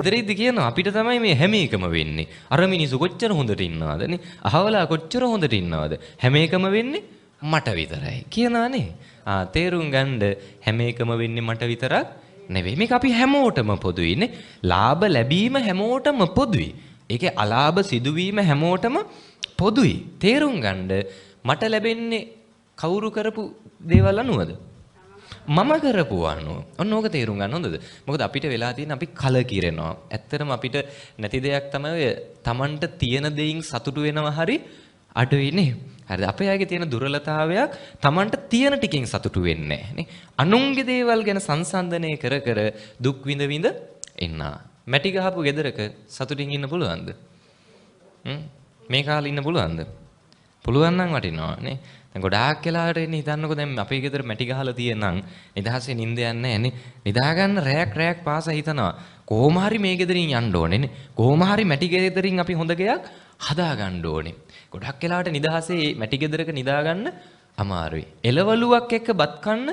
ගෙදරින්ද කියනවා අපිට තමයි මේ හැම එකම වෙන්නේ. අර මිනිස්සු කොච්චර හොඳට ඉන්නවදනේ. අහවලා කොච්චර හොඳට ඉන්නවද. හැම එකම වෙන්නේ මට විතරයි. කියනවානේ. තේරුම් ගන්න හැම එකම වෙන්නේ මට විතරක් නෙවෙයි. මේක අපි හැමෝටම පොදුයිනේ. ලාභ ලැබීම හැමෝටම පොදුයි. ඒකේ අලාභ සිදුවීම හැමෝටම පොදුයි. තේරුම් ගන්න මට ලැබෙන්නේ කවුරු කරපු දේවල් අනුවද? මම කරපු අනුව. ඔන්න ඕක තේරුම් ගන්න හොඳද? මොකද අපිට වෙලා තියෙන අපි කලකිරෙනවා. ඇත්තටම අපිට නැති දෙයක් තමයි Tamanට තියෙන දෙයින් සතුටු වෙනවා හරි අඩුයිනේ. හරිද? අපේ අයගේ තියෙන දුර්වලතාවයක් Tamanට තියෙන ටිකෙන් සතුටු වෙන්නේ නැහැ නේ. අනුන්ගේ දේවල් ගැන සංසන්දනය කර කර දුක් විඳ විඳ ඉන්නා. මැටි ගහපු ගෙදරක සතුටින් ඉන්න පුළුවන්ද? මේ කාලේ ඉන්න පුළුවන්ද? පුළුවන් නම් වටිනවා නේ. දැන් ගොඩාක් වෙලාවට එන්නේ හිතන්නකෝ දැන් අපේ ගෙදර මැටි ගහලා තියෙනනම් නිදහසේ නිින්ද යන්නේ නැහැ නේ. නිදා ගන්න රැයක් පාසා හිතනවා කොහොම හරි මේ ගෙදරින් යන්න ඕනේ නේ. කොහොම හරි මැටි ගෙදරින් අපි හොඳ ගයක් හදා ගන්න ඕනේ. ගොඩක් වෙලාවට නිදහසේ මැටි ගෙදරක නිදා ගන්න අමාරුයි. එළවලුවක් එක්ක බත් කන්න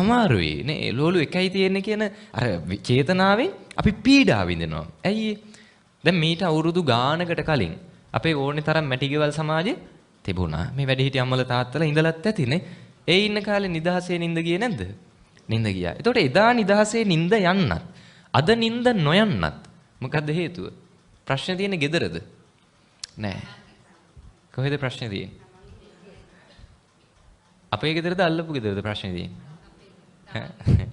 අමාරුයි නේ. එළවලු එකයි තියෙන්නේ කියන අර චේතනාවෙන් අපි පීඩා විඳිනවා. ඇයි දැන් මීට අවුරුදු ගානකට කලින් අපේ ඕනේ තරම් මැටි ගෙවල් සමාජේ තිබුණා. මේ වැඩිහිටි අම්මලා තාත්තලා ඉඳලත් ඇතිනේ. ඒ ඉන්න කාලේ නිදහසේ නිින්ද ගියේ නැද්ද? නිින්ද ගියා. එතකොට එදා නිදහසේ නිින්ද යන්නත් අද නිින්ද නොයන්නත් මොකද්ද හේතුව? ප්‍රශ්නේ තියෙන්නේ ගෙදරද? නෑ. කොහෙද ප්‍රශ්නේ තියෙන්නේ? අපේ ගෙදරද අල්ලපු ගෙදරද ප්‍රශ්නේ තියෙන්නේ?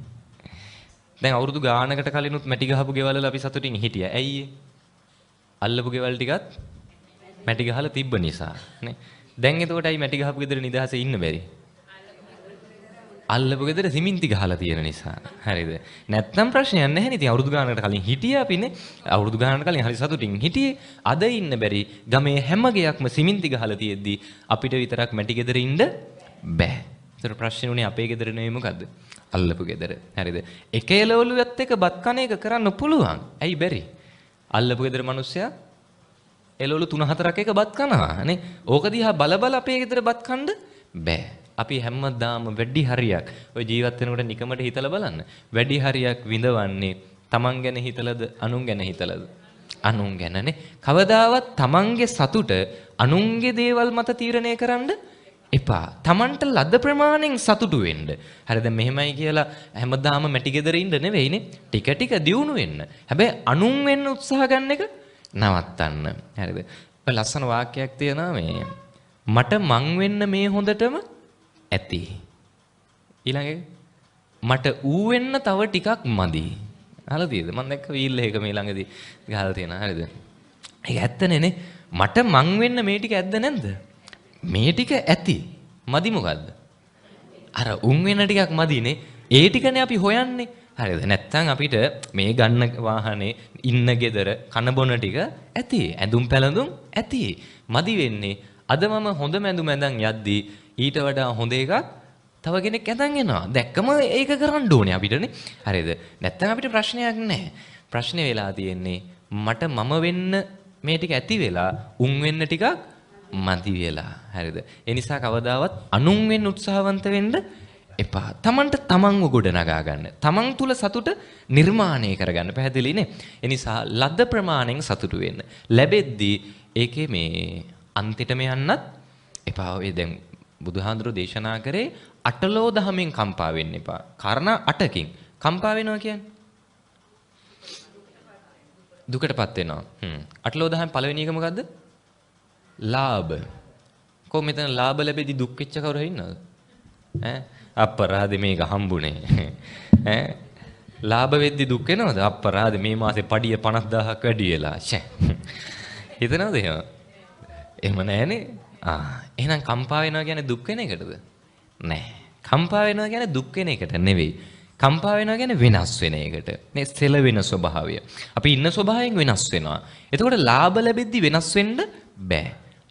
දැන් අවුරුදු ගානකට කලිනුත් මැටි ගහපු ගෙවල් වල අපි සතුටින් හිටියා. ඇයි අල්ලපු ගෙවල් ටිකත් මැටි ගහලා තිබ්බ නිසා නේ. දැන් එතකොටයි මැටි ගහපු ගෙදර නිදහසේ ඉන්න බැරි. අල්ලපු ගෙදර සිමෙන්ති ගහලා තියෙන නිසා. හරිද? නැත්තම් ප්‍රශ්නයක් නැහැ නේ. ඉතින් අවුරුදු ගානකට කලින් හිටියා අපිනේ. අවුරුදු ගානකට කලින් හරි සතුටින් හිටියේ. අද ඉන්න බැරි. ගමේ හැම ගෙයක්ම සිමෙන්ති ගහලා තියෙද්දි අපිට විතරක් මැටි ගෙදර ඉන්න බෑ. ඒතර ප්‍රශ්නේ උනේ අපේ ගෙදර නෙවෙයි මොකද්ද? අල්ලපු ගෙදර. හරිද? එක එළවලුවත් එක බත් කන එක කරන්න පුළුවන්. ඇයි බැරි? අල්ලපු ගෙදර මිනිස්සයා එළවලු 3-4ක් එක බත් කනවා නේ. ඕක දිහා බල බල අපේ ගෙදර බත් කන්න බෑ. අපි හැමදාම වැඩි හරියක් ඔය ජීවත් වෙනකොට නිකමට හිතලා බලන්න. වැඩි හරියක් විඳවන්නේ තමන් ගැන හිතලාද අනුන් ගැන හිතලාද? අනුන් ගැනනේ. කවදාවත් තමන්ගේ සතුට අනුන්ගේ දේවල් මත තීරණය කරන්න එපා. තමන්ට ලද ප්‍රමාණයෙන් සතුටු වෙන්න. හරිද? මෙහෙමයි කියලා හැමදාම මැටි ගෙදර ඉන්න නෙවෙයිනේ. ටික ටික දියුණු වෙන්න. හැබැයි අනුන් වෙන්න උත්සාහ ගන්න එක නවත්තන්න. හරිද? ඔය ලස්සන වාක්‍යයක් තියෙනවා මේ මට මං වෙන්න මේ හොඳටම ඇති. ඊළඟ එක මට ඌ වෙන්න තව ටිකක් මදි. අහලා තියෙද? මම දැක්ක වීල් එක මේ ළඟදී ගහලා තියෙනවා. හරිද? ඒක ඇත්තනේ නේ. මට මං වෙන්න මේ ටික ඇද්ද නැද්ද? මේ ටික ඇති. මදි මොකද්ද? අර උන් වෙන ටිකක් මදිනේ. ඒ ටිකනේ අපි හොයන්නේ. හරිද? නැත්තම් අපිට මේ ගන්න වාහනේ ඉන්න ගෙදර කන බොන ටික ඇති. ඇඳුම් පැළඳුම් ඇති. මදි වෙන්නේ අද මම හොඳ මැඳුම් ඇඳන් යද්දී ඊට වඩා හොඳ එකක් තව කෙනෙක් ඇඳන් එනවා. දැක්කම ඒක කරන්න ඕනේ අපිටනේ. හරිද? නැත්තම් අපිට ප්‍රශ්නයක් නැහැ. ප්‍රශ්නේ වෙලා තියෙන්නේ මට මම වෙන්න මේ ටික ඇති වෙලා උන් වෙන්න ටිකක් මදි වෙලා. හරිද? ඒ නිසා කවදාවත් අනුන් වෙන්න උත්සාහවන්ත වෙන්න එපා. තමන්ට තමන්ව ගොඩනගා ගන්න. තමන් තුල සතුට නිර්මාණය කරගන්න. පැහැදිලිනේ? ඒ නිසා ලද ප්‍රමාණයෙන් සතුටු වෙන්න. ලැබෙද්දී ඒකේ මේ අන්තිටම යන්නත් එපා. ඔය දැන් බුදුහාඳුරෝ දේශනා කරේ අටලෝ දහමෙන් කම්පා වෙන්න එපා. කාරණා 8කින් කම්පා වෙනවා කියන්නේ දුකටපත් වෙනවා. අටලෝ දහම පළවෙනි එක මොකද්ද? ලාභ. කොහොම මෙතන ලාභ ලැබෙදි දුක් වෙච්ච කවුරු හරි ඉන්නවද? අපරාධ මේක හම්බුනේ. ලාභ වෙද්දි දුක් වෙනවද? අපරාධ මේ මාසේ පඩිය 50000ක් වැඩි වෙලා. ෂේ. හිතනවද එහෙම? එහෙම නැහනේ. එහෙනම් කම්පා වෙනවා කියන්නේ දුක් වෙන එකටද? නෑ. කම්පා වෙනවා කියන්නේ දුක් වෙන එකට නෙවෙයි. කම්පා වෙනවා කියන්නේ වෙනස් වෙන එකට. මේ සෙල වෙන ස්වභාවය. අපි ඉන්න ස්වභාවයෙන් වෙනස් වෙනවා. එතකොට ලාභ ලැබෙද්දි වෙනස් වෙන්න බෑ.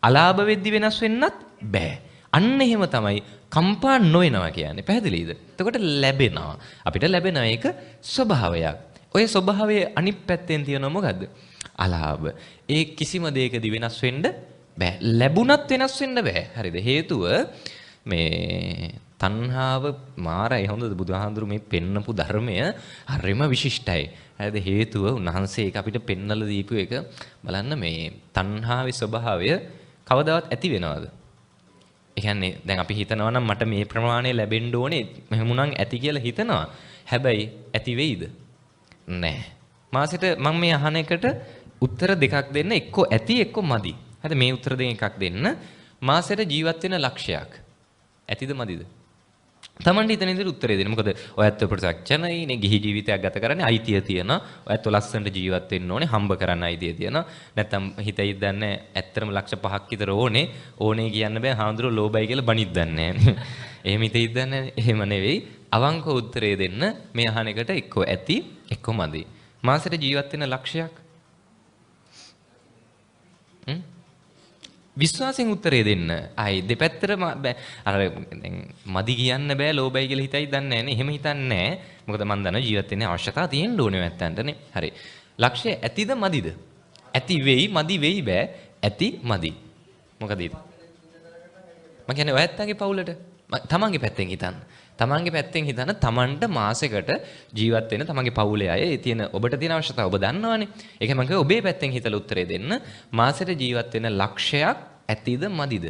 අලාභ වෙද්දි වෙනස් වෙන්නත් බෑ. අන්න එහෙම තමයි කම්පා නොවෙනවා කියන්නේ. පැහැදිලිද? එතකොට ලැබෙනවා. අපිට ලැබෙන එක ස්වභාවයක්. ඔය ස්වභාවයේ අනිත් පැත්තෙන් තියෙනවා මොකද්ද? අලාභ. ඒ කිසිම දෙයකදී වෙනස් වෙන්න බෑ. ලැබුණත් වෙනස් වෙන්න බෑ. හරිද? හේතුව මේ තණ්හාව මාරයි. හොඳද? බුදුහාඳුරු මේ පෙන්නපු ධර්මය හරිම විශිෂ්ටයි. හරිද? හේතුව උන්වහන්සේ ඒක අපිට පෙන්නලා දීපු එක බලන්න මේ තණ්හාවේ ස්වභාවය කවදාවත් ඇති වෙනවද? ඒ කියන්නේ දැන් අපි හිතනවා නම් මට මේ ප්‍රමාණය ලැබෙන්න ඕනේ මෙහෙමුනම් ඇති කියලා හිතනවා. හැබැයි ඇති වෙයිද? නැහැ. මාසෙට මම මේ අහන එකට උත්තර දෙකක් දෙන්න. එක්කෝ ඇති එක්කෝ මදි. හරිද? මේ උත්තර දෙකෙන් එකක් දෙන්න. මාසෙට ජීවත් වෙන ලක්ෂයක්. ඇතිද මදිද? තමන්ට හිතන විදිහට උත්තරේ දෙන්න. මොකද ඔයත් ප්‍රත්‍යක්ෂණයිනේ ගිහි ජීවිතයක් ගත කරන්නේ අයිතිය තියෙන. ඔයත් ලස්සනට ජීවත් වෙන්න ඕනේ, හම්බ කරන්න අයිතිය තියෙන. නැත්තම් හිතයි දන්නේ ඇත්තටම ලක්ෂ 5ක් විතර ඕනේ කියන්න බෑ. හාමුදුරුවෝ ලෝභයි කියලා බනිත් දන්නේ නැහැ. එහෙම හිතයි දන්නේ එහෙම නෙවෙයි. අවංක උත්තරේ දෙන්න මේ අහන එකට එක්කෝ ඇති එක්කෝ මදි. මාසෙට ජීවත් වෙන ලක්ෂයක්. විශ්වාසයෙන් උත්තරේ දෙන්න. ආයි දෙපැත්තටම අර මදි කියන්න බෑ ලෝභයි කියලා හිතයි දන්නේ නැහැ නේ. එහෙම හිතන්නේ නැහැ. මොකද මන් දන්නවා ජීවත් වෙන්න අවශ්‍යතාව තියෙන්න ඕනේ නැත්තන්ටනේ. හරි. ලක්ෂය ඇතිද මදිද? ඇති වෙයි මදි වෙයි බෑ. ඇති මදි. මොකද ඒක? මම කියන්නේ ඔයත්තන්ගේ පවුලට තමන්ගේ පැත්තෙන් හිතන්න. තමන්ගේ පැත්තෙන් හිතන තමන්ට මාසෙකට ජීවත් වෙන තමන්ගේ පවුලේ අය තියෙන ඔබට තියෙන අවශ්‍යතාව ඔබ දන්නවනේ. ඒක මම කිව්වා ඔබේ පැත්තෙන් හිතලා උත්තරේ දෙන්න. මාසෙට ජීවත් වෙන ලක්ෂයක් ඇතිද මදිද?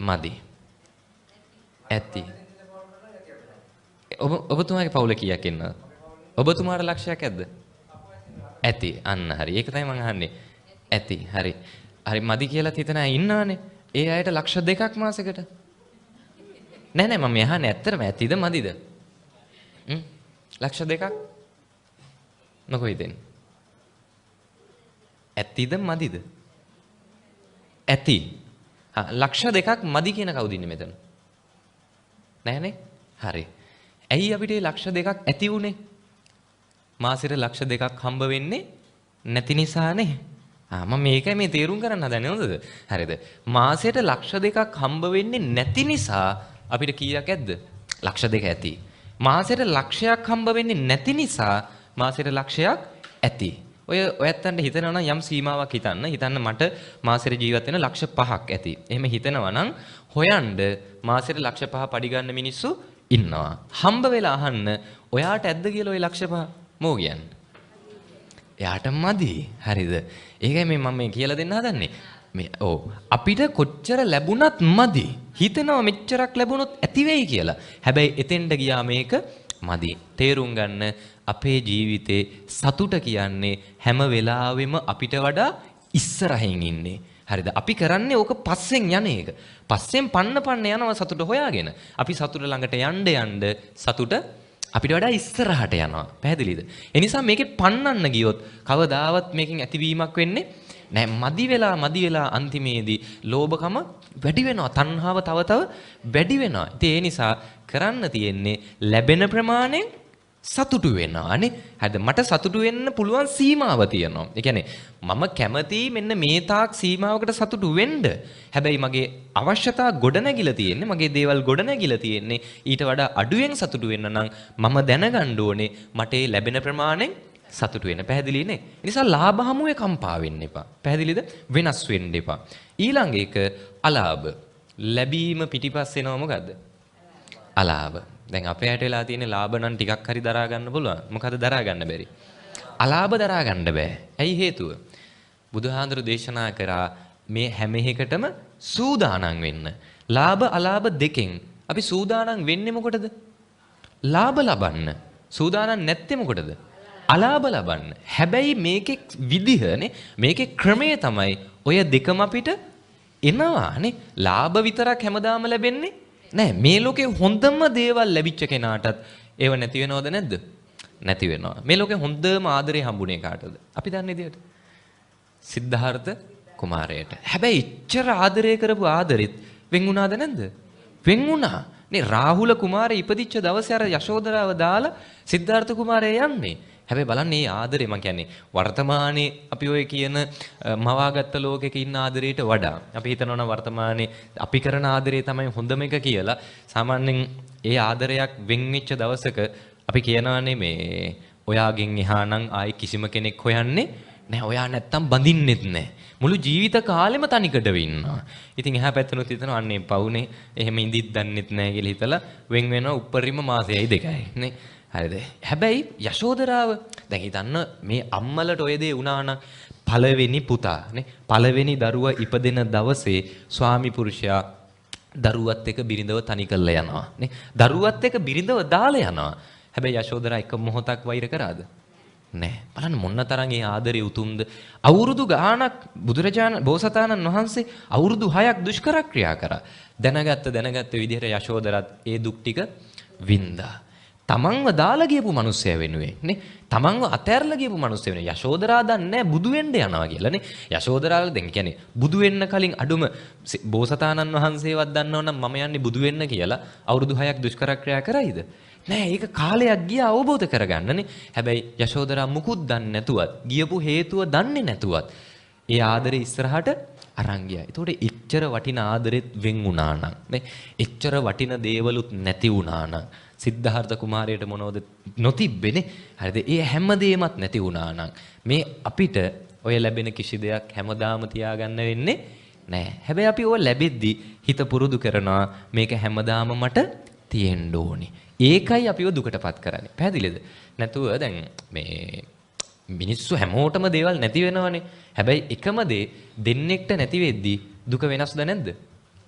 මදි. ඇති. ඔබතුමාගේ පවුලේ කීයක් ඉන්නවද? ඔබතුමාට ලක්ෂයක් ඇද්ද? ඇති. අන්න හරි. ඒක තමයි මම අහන්නේ. ඇති. හරි. හරි මදි කියලා හිතන අය ඉන්නවනේ. ඒ අයට ලක්ෂ 2ක් මාසෙකට. නෑ මම අහන්නේ ඇත්තටම ඇතිද මදිද? ලක්ෂ 2ක්? මොකෝ හිතෙන්නේ? ඇතිද මදිද? ඇති. ලක්ෂ 2ක් මදි කියන කවුද ඉන්නේ මෙතන? නෑනේ? හරි. ඇයි අපිට ලක්ෂ 2ක් ඇති උනේ? මාසෙට ලක්ෂ 2ක් හම්බ වෙන්නේ නැති නිසානේ. මම මේකයි මේ තේරුම් ගන්න හදන්නේ හොඳද? හරිද? මාසෙට ලක්ෂ 2ක් හම්බ වෙන්නේ නැති නිසා අපිට කීයක් ඇද්ද? ලක්ෂ 2 ඇති. මාසෙට ලක්ෂයක් හම්බ වෙන්නේ නැති නිසා මාසෙට ලක්ෂයක් ඇති. ඔයත්තන්ට හිතනවා නම් යම් සීමාවක් හිතන්න මට මාසෙට ජීවත් වෙන ලක්ෂ 5ක් ඇති. එහෙම හිතනවා නම් හොයන්න මාසෙට ලක්ෂ 5 පඩි ගන්න මිනිස්සු ඉන්නවා. හම්බ වෙලා අහන්න ඔයාට ඇද්ද කියලා ওই ලක්ෂ 5 මෝ කියන්නේ. එයාට මදි. හරිද? ඒකයි මම මේ කියලා දෙන්න හදන්නේ. අපිට කොච්චර ලැබුණත් මදි. හිතනවා මෙච්චරක් ලැබුණොත් ඇති වෙයි කියලා. හැබැයි එතෙන්ට ගියා මේක මදි. තේරුම් ගන්න අපේ ජීවිතේ සතුට කියන්නේ හැම වෙලාවෙම අපිට වඩා ඉස්සරහින් ඉන්නේ. හරිද? අපි කරන්නේ ඕක පස්සෙන් යන එක. පස්සෙන් පන්න යනවා සතුට හොයාගෙන. අපි සතුට ළඟට යන්න සතුට අපිට වඩා ඉස්සරහට යනවා. පැහැදිලිද? ඒ නිසා මේකේ පන්නන්න ගියොත් කවදාවත් මේකෙන් ඇතිවීමක් වෙන්නේ නෑ. මදි වෙලා අන්තිමේදී ලෝභකම වැඩි වෙනවා. තණ්හාව තව වැඩි වෙනවා. ඉතින් ඒ නිසා කරන්න තියෙන්නේ ලැබෙන ප්‍රමාණයෙන් සතුටු වෙනවානේ. හරිද? මට සතුටු වෙන්න පුළුවන් සීමාව තියෙනවා. ඒ කියන්නේ මම කැමති මෙන්න මේ තාක් සීමාවකට සතුටු වෙන්න. හැබැයි මගේ අවශ්‍යතා ගොඩනැගිලා තියෙන්නේ, මගේ දේවල් ගොඩනැගිලා තියෙන්නේ ඊට වඩා අඩුවෙන් සතුටු වෙන්න නම් මම දැනගන්න ඕනේ මට ඒ ලැබෙන ප්‍රමාණයෙන් සතුටු වෙන්න. පැහැදිලිනේ? ඒ නිසා ලාභ හමුවේ කම්පා වෙන්න එපා. පැහැදිලිද? වෙනස් වෙන්න එපා. ඊළඟ එක අලාභ. ලැබීම පිටිපස්ස එනවා මොකද්ද? අලාභ. දැන් අපේ හැට වෙලා තියෙන ලාභ නම් ටිකක් හරි දරා ගන්න පුළුවන්. මොකද දරා ගන්න බැරි? අලාභ දරා ගන්න බෑ. ඇයි හේතුව? බුදුහාඳුරු දේශනා කරා මේ හැම එකටම සූදානම් වෙන්න. ලාභ අලාභ දෙකෙන් අපි සූදානම් වෙන්නේ මොකටද? ලාභ ලබන්න. සූදානම් නැත්තේ මොකටද? අලාභ ලබන්න. හැබැයි මේකේ විදිහනේ, මේකේ ක්‍රමය තමයි ඔය දෙකම අපිට එනවානේ. ලාභ විතරක් හැමදාම ලැබෙන්නේ නෑ. මේ ලෝකේ හොඳම දේවල් ලැබිච්ච කෙනාටත් ඒව නැති වෙනවද නැද්ද? නැති වෙනවා. මේ ලෝකේ හොඳම ආදරේ හම්බුනේ කාටද? අපි දන්නේ විදියට සිද්ධාර්ථ කුමාරයට. හැබැයි ඉච්චර ආදරය කරපු ආදරෙත් වෙන් වුණාද නැද්ද? වෙන් වුණා. නේ රාහුල කුමාරයා ඉපදිච්ච දවසේ අර යශෝදරාව දාලා සිද්ධාර්ථ කුමාරයා යන්නේ. හැබැයි බලන්න මේ ආදරේ මං කියන්නේ වර්තමානයේ අපි ඔය කියන මවාගත්ත ලෝකෙක ඉන්න ආදරයට වඩා අපි හිතනවා නම් වර්තමානයේ අපි කරන ආදරේ තමයි හොඳම එක කියලා. සාමාන්‍යයෙන් ඒ ආදරයක් වෙන් වෙච්ච දවසක අපි කියනවානේ මේ ඔයාගෙන් එහා නම් ආයි කිසිම කෙනෙක් හොයන්නේ නෑ ඔයා නැත්තම් බඳින්නෙත් නෑ. මුළු ජීවිත කාලෙම තනිකඩව ඉන්නවා. ඉතින් එහා පැත්තනොත් හිතනවා අන්නේ පවුනේ එහෙම ඉඳිත් දන්නෙත් නෑ කියලා හිතලා වෙන් වෙනවා උප්පරිම මාසයයි දෙකයි නේ. හරිද? හැබැයි යශෝදරාව දැන් හිතන්න මේ අම්මලට ඔය දේ වුණා නම් පළවෙනි පුතා නේ පළවෙනි දරුවා ඉපදෙන දවසේ ස්වාමි පුරුෂයා දරුවත් එක්ක බිරිඳව තනි කරලා යනවා නේ. දරුවත් එක්ක බිරිඳව දාලා යනවා. හැබැයි යශෝදරා එක මොහොතක් වෛර කරාද? නෑ. බලන්න මොන තරම් ඒ ආදරේ උතුම්ද. අවුරුදු ගාණක් බුදුරජාණන් බෝසතාණන් වහන්සේ අවුරුදු 6ක් දුෂ්කර ක්‍රියා කරා. දැනගත්ත විදිහට යශෝදරත් ඒ දුක් ටික වින්දා. තමන්ව දාලා ගියපු මිනිස්සයා වෙනුවෙන් නේ. තමන්ව අතෑරලා ගියපු මිනිස්සයා වෙනුවෙන් යශෝදරා දන්නේ බුදු වෙන්න යනවා කියලා නේ. යශෝදරාල දැන් කියන්නේ බුදු වෙන්න කලින් අඩුම බෝසතාණන් වහන්සේවත් දන්නවනම් මම යන්නේ බුදු වෙන්න කියලා අවුරුදු 6ක් දුෂ්කර ක්‍රියා කරයිද? නෑ ඒක කාලයක් ගියා අවබෝධ කරගන්නනේ. හැබැයි යශෝදරා මුකුත් දන්නේ නැතුවත් ගියපු හේතුව දන්නේ නැතුවත් ඒ ආදරේ ඉස්සරහට අරන් ගියා. ඒතකොට එච්චර වටින ආදරෙත් වෙන් වුණා නම් නේ. එච්චර වටින දේවලුත් නැති වුණා නම් සිද්ධාර්ථ කුමාරයට මොනවද නොතිබ්බේනේ. හරිද? ඒ හැමදේමත් නැති වුණා නම් මේ අපිට ඔය ලැබෙන කිසි දෙයක් හැමදාම තියාගන්න වෙන්නේ නෑ. හැබැයි අපි ඔය ලැබෙද්දි හිත පුරුදු කරනවා මේක හැමදාම මට තියෙන්න ඕනේ. ඒකයි අපිව දුකටපත් කරන්නේ. පැහැදිලිද? නැතුව දැන් මේ මිනිස්සු හැමෝටම දේවල් නැති වෙනවනේ. හැබැයි එකම දේ දෙන්නෙක්ට නැති වෙද්දී දුක වෙනස්ද නැද්ද?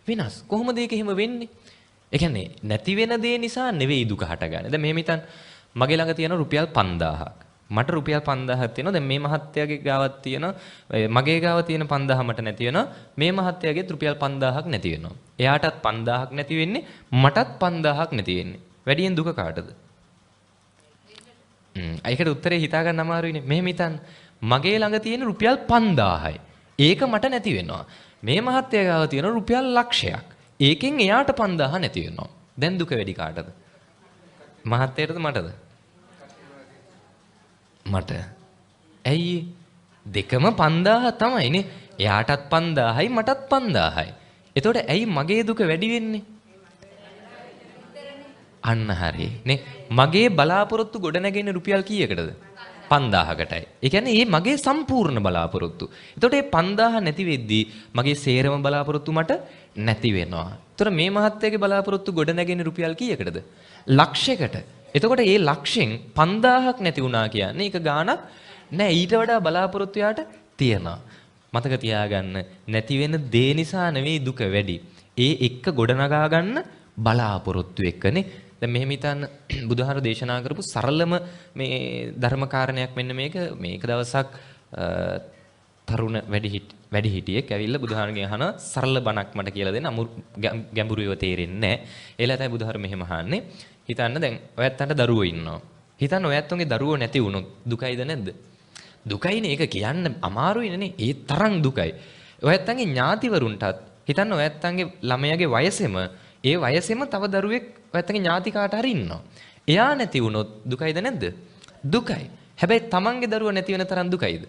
වෙනස්. කොහොමද ඒක එහෙම වෙන්නේ? ඒ කියන්නේ නැති වෙන දේ නිසා නෙවෙයි දුක හටගන්නේ. දැන් මෙහෙම හිතන්න. මගේ ළඟ තියෙන රුපියල් 5000ක්. මට රුපියල් 5000ක් තියෙනවා. දැන් මේ මහත්තයාගේ ගාවක් තියෙනවා. මගේ ගාව තියෙන 5000 මට නැති වෙනවා. මේ මහත්තයාගේත් රුපියල් 5000ක් නැති වෙනවා. එයාටත් 5000ක් නැති වෙන්නේ. මටත් 5000ක් නැති වෙන්නේ. වැඩියෙන් දුක කාටද? ඒකට උත්තරේ හිතා ගන්න අමාරුයිනේ. මෙහෙම හිතන්න. මගේ ළඟ තියෙන රුපියල් 5000යි. ඒක මට නැති වෙනවා. මේ මහත්තයා ගාව තියෙන රුපියල් ලක්ෂයක්. ඒකෙන් එයාට 5000 නැති වෙනවා. දැන් දුක වැඩි කාටද? මහත්තයාටද මටද? මට. ඇයි? දෙකම 5000 තමයිනේ. එයාටත් 5000යි මටත් 5000යි. එතකොට ඇයි මගේ දුක වැඩි වෙන්නේ? අන්න හරි නේ. මගේ බලාපොරොත්තු ගොඩ නැගෙන්නේ රුපියල් කීයකටද? 5000කටයි. ඒ කියන්නේ මේ මගේ සම්පූර්ණ බලාපොරොත්තු. එතකොට මේ 5000 නැති වෙද්දී මගේ සේරම බලාපොරොත්තු මට නැති වෙනවා. එතකොට මේ මහත්තයාගේ බලාපොරොත්තු ගොඩ නැගෙන්නේ රුපියල් කීයකටද? ලක්ෂයකට. එතකොට මේ ලක්ෂෙන් 5000ක් නැති වුණා කියන්නේ ඒක ගාණක් නෑ. ඊට වඩා බලාපොරොත්තු යාට තියෙනවා. මතක තියාගන්න නැති වෙන දේ නිසා නෙවෙයි දුක වැඩි. ඒ එක්ක ගොඩ නගා ගන්න බලාපොරොත්තු එක්කනේ. දැන් මෙහෙම හිතන්න බුදුහාර දේශනා කරපු සරලම මේ ධර්ම කාරණයක් මෙන්න මේක දවසක් තරුණ වැඩිහිටියෙක් ඇවිල්ලා බුදුහාරගෙන් අහන සරල බණක් මට කියලා දෙන්න. ගැඹුරුව තේරෙන්නේ නැහැ. ඒලා තමයි බුදුහාර මෙහෙම අහන්නේ. හිතන්න දැන් ඔයත්තන්ට දරුවෝ ඉන්නවා. හිතන්න ඔයත්තන්ගේ දරුවෝ නැති වුණොත් දුකයිද නැද්ද? දුකයිනේ. ඒක කියන්න අමාරුයිනේ. ඒ තරම් දුකයි. ඔයත්තන්ගේ ඥාතිවරුන්ටත් හිතන්න ඔයත්තන්ගේ ළමයාගේ වයසෙම ඒ වයසෙම තව දරුවෙක් ඔයත්තන්ගේ ඥාති කාට හරි ඉන්නවා. එයා නැති වුණොත් දුකයිද නැද්ද? දුකයි. හැබැයි තමන්ගේ දරුවා නැති වෙන තරම් දුකයිද?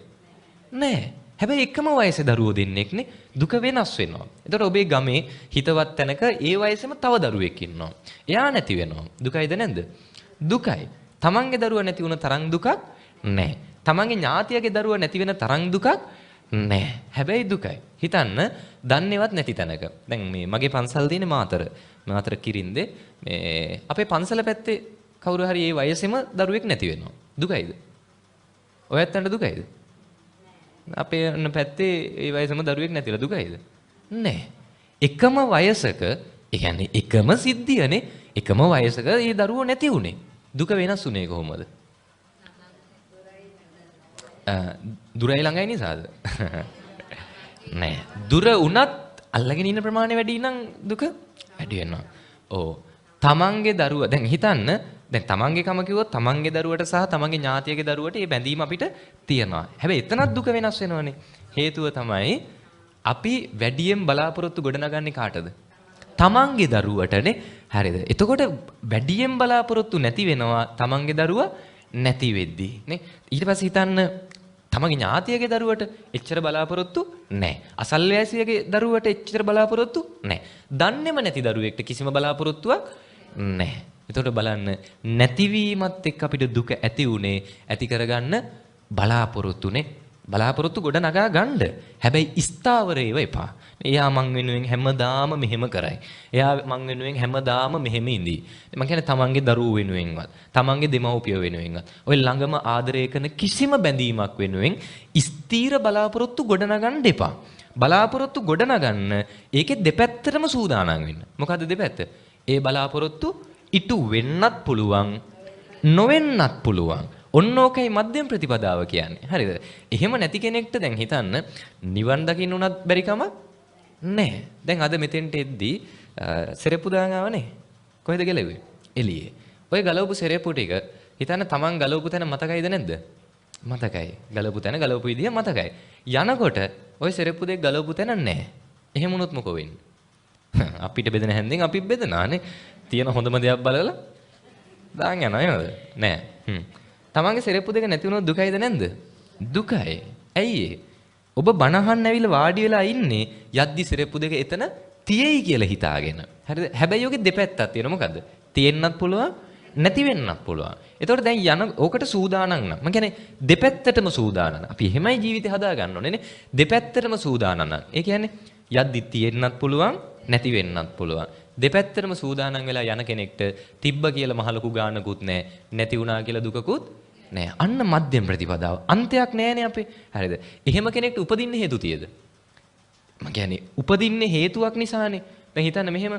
නෑ. හැබැයි එකම වයසේ දරුවෝ දෙන්නෙක්නේ. දුක වෙනස් වෙනවා. ඒතකොට ඔබේ ගමේ හිතවත් තැනක ඒ වයසෙම තව දරුවෙක් ඉන්නවා. එයා නැති වෙනවා. දුකයිද නැද්ද? දුකයි. තමන්ගේ දරුවා නැති වුණ තරම් දුකක් නෑ. තමන්ගේ ඥාතියගේ දරුවා නැති වෙන තරම් දුකක් නෑ. හැබැයි දුකයි. හිතන්න දන්නේවත් නැති තැනක. දැන් මේ මගේ පන්සල් තියෙන්නේ මාතර කිරින්දේ. මේ අපේ පන්සල පැත්තේ කවුරු හරි ඒ වයසෙම දරුවෙක් නැති වෙනවා. දුකයිද? ඔයත්තන්ට දුකයිද? අපේ පැත්තේ ඒ වයසෙම දරුවෙක් නැතිලා දුකයිද? නෑ. එකම වයසක, ඒ කියන්නේ එකම සිද්ධියනේ. එකම වයසක ඒ දරුවෝ නැති උනේ. දුක වෙනස් උනේ කොහොමද? දුරයි ළඟයි නිසාද? නෑ. දුර උනත් අල්ලගෙන ඉන්න ප්‍රමාණය වැඩි නම් දුක වැඩි වෙනවා. ඕ. තමන්ගේ දරුවා දැන් හිතන්න දැන් තමන්ගේ කම කිව්වොත් තමන්ගේ දරුවට සහ තමන්ගේ ඥාතියගේ දරුවට මේ බැඳීම අපිට තියෙනවා. හැබැයි එතනත් දුක වෙනස් වෙනවනේ. හේතුව තමයි අපි වැඩියෙන් බලාපොරොත්තු ගොඩනගන්නේ කාටද? තමන්ගේ දරුවටනේ. හරිද? එතකොට වැඩියෙන් බලාපොරොත්තු නැති වෙනවා තමන්ගේ දරුවා නැති වෙද්දී නේ. ඊට පස්සේ හිතන්න තමන්ගේ ඥාතියගේ දරුවට එච්චර බලාපොරොත්තු නැහැ. අසල්වැසියගේ දරුවට එච්චර බලාපොරොත්තු නැහැ. දන්නේම නැති දරුවෙක්ට කිසිම බලාපොරොත්තුවක් නැහැ. එතකොට බලන්න නැතිවීමත් එක්ක අපිට දුක ඇති උනේ ඇති කරගන්න බලාපොරොත්තුනේ බලාපොරොත්තු ගොඩ නගා ගන්න. හැබැයි ස්ථාවරේව එපා. එයා මං වෙනුවෙන් හැමදාම මෙහෙම කරයි. එයා මං වෙනුවෙන් හැමදාම මෙහෙම ඉඳී. මං කියන්නේ තමන්ගේ දරුවෝ වෙනුවෙන්වත්, තමන්ගේ දෙමව්පියෝ වෙනුවෙන්වත්, ඔය ළඟම ආදරය කරන කිසිම බැඳීමක් වෙනුවෙන් ස්ථීර බලාපොරොත්තු ගොඩ නගන්න එපා. බලාපොරොත්තු ගොඩ නගන්න ඒකේ දෙපැත්තටම සූදානම් වෙන්න. මොකද්ද දෙපැත්ත? ඒ බලාපොරොත්තු ඉටු වෙන්නත් පුළුවන්, නොවෙන්නත් පුළුවන්. ඔන්න ඕකයි මධ්‍යම ප්‍රතිපදාව කියන්නේ. හරිද? එහෙම නැති කෙනෙක්ට දැන් හිතන්න නිවන් දකින්න උනත් බැරි කමක් නැහැ. දැන් අද මෙතෙන්ට එද්දී සෙරෙප්පු දාන් ආවනේ. කොහෙද ගලෙව්වේ? එළියේ. ඔය ගලවපු සෙරෙප්පු ටික හිතන්න තමන් ගලවපු තැන මතකයිද නැද්ද? මතකයි. ගලවපු තැන ගලවපු විදිය මතකයි. යනකොට ඔය සෙරෙප්පු දෙක ගලවපු තැන නැහැ. එහෙම වුණොත් මොකෝ වෙන්නේ? අපිට බෙදෙන හැන්දෙන් අපි බෙදනානේ. තියෙන හොඳම දෙයක් බලලා දාන් යනවා නේද? නෑ. තමන්ගේ සෙරෙප්පු දෙක නැති වුණොත් දුකයිද නැද්ද? දුකයි. ඇයි ඒ? ඔබ බනහන් ඇවිල්ලා වාඩි වෙලා ඉන්නේ යද්දි සෙරෙප්පු දෙක එතන තියෙයි කියලා හිතාගෙන. හරිද? හැබැයි ඔගේ දෙපැත්තක් තියෙනවා. මොකද්ද? තියෙන්නත් පුළුවන්, නැති වෙන්නත් පුළුවන්. එතකොට දැන් යන ඕකට සූදානම් නම්. මම කියන්නේ දෙපැත්තටම සූදානම්. අපි එහෙමයි ජීවිතේ හදා ගන්න ඕනේ නේ. දෙපැත්තටම සූදානම් නම්. ඒ කියන්නේ යද්දි තියෙන්නත් පුළුවන්, නැති වෙන්නත් පුළුවන්. දෙපැත්තටම සූදානම් වෙලා යන කෙනෙක්ට තිබ්බ කියලා මහ ලොකු ගානකුත් නැහැ. නැති වුණා කියලා දුකකුත් නැහැ. අන්න මධ්‍යම ප්‍රතිපදාව. අන්තයක් නැහැනේ අපේ. හරිද? එහෙම කෙනෙක්ට උපදින්න හේතු තියද? මම කියන්නේ උපදින්නේ හේතුවක් නිසානේ. දැන් හිතන්න මෙහෙම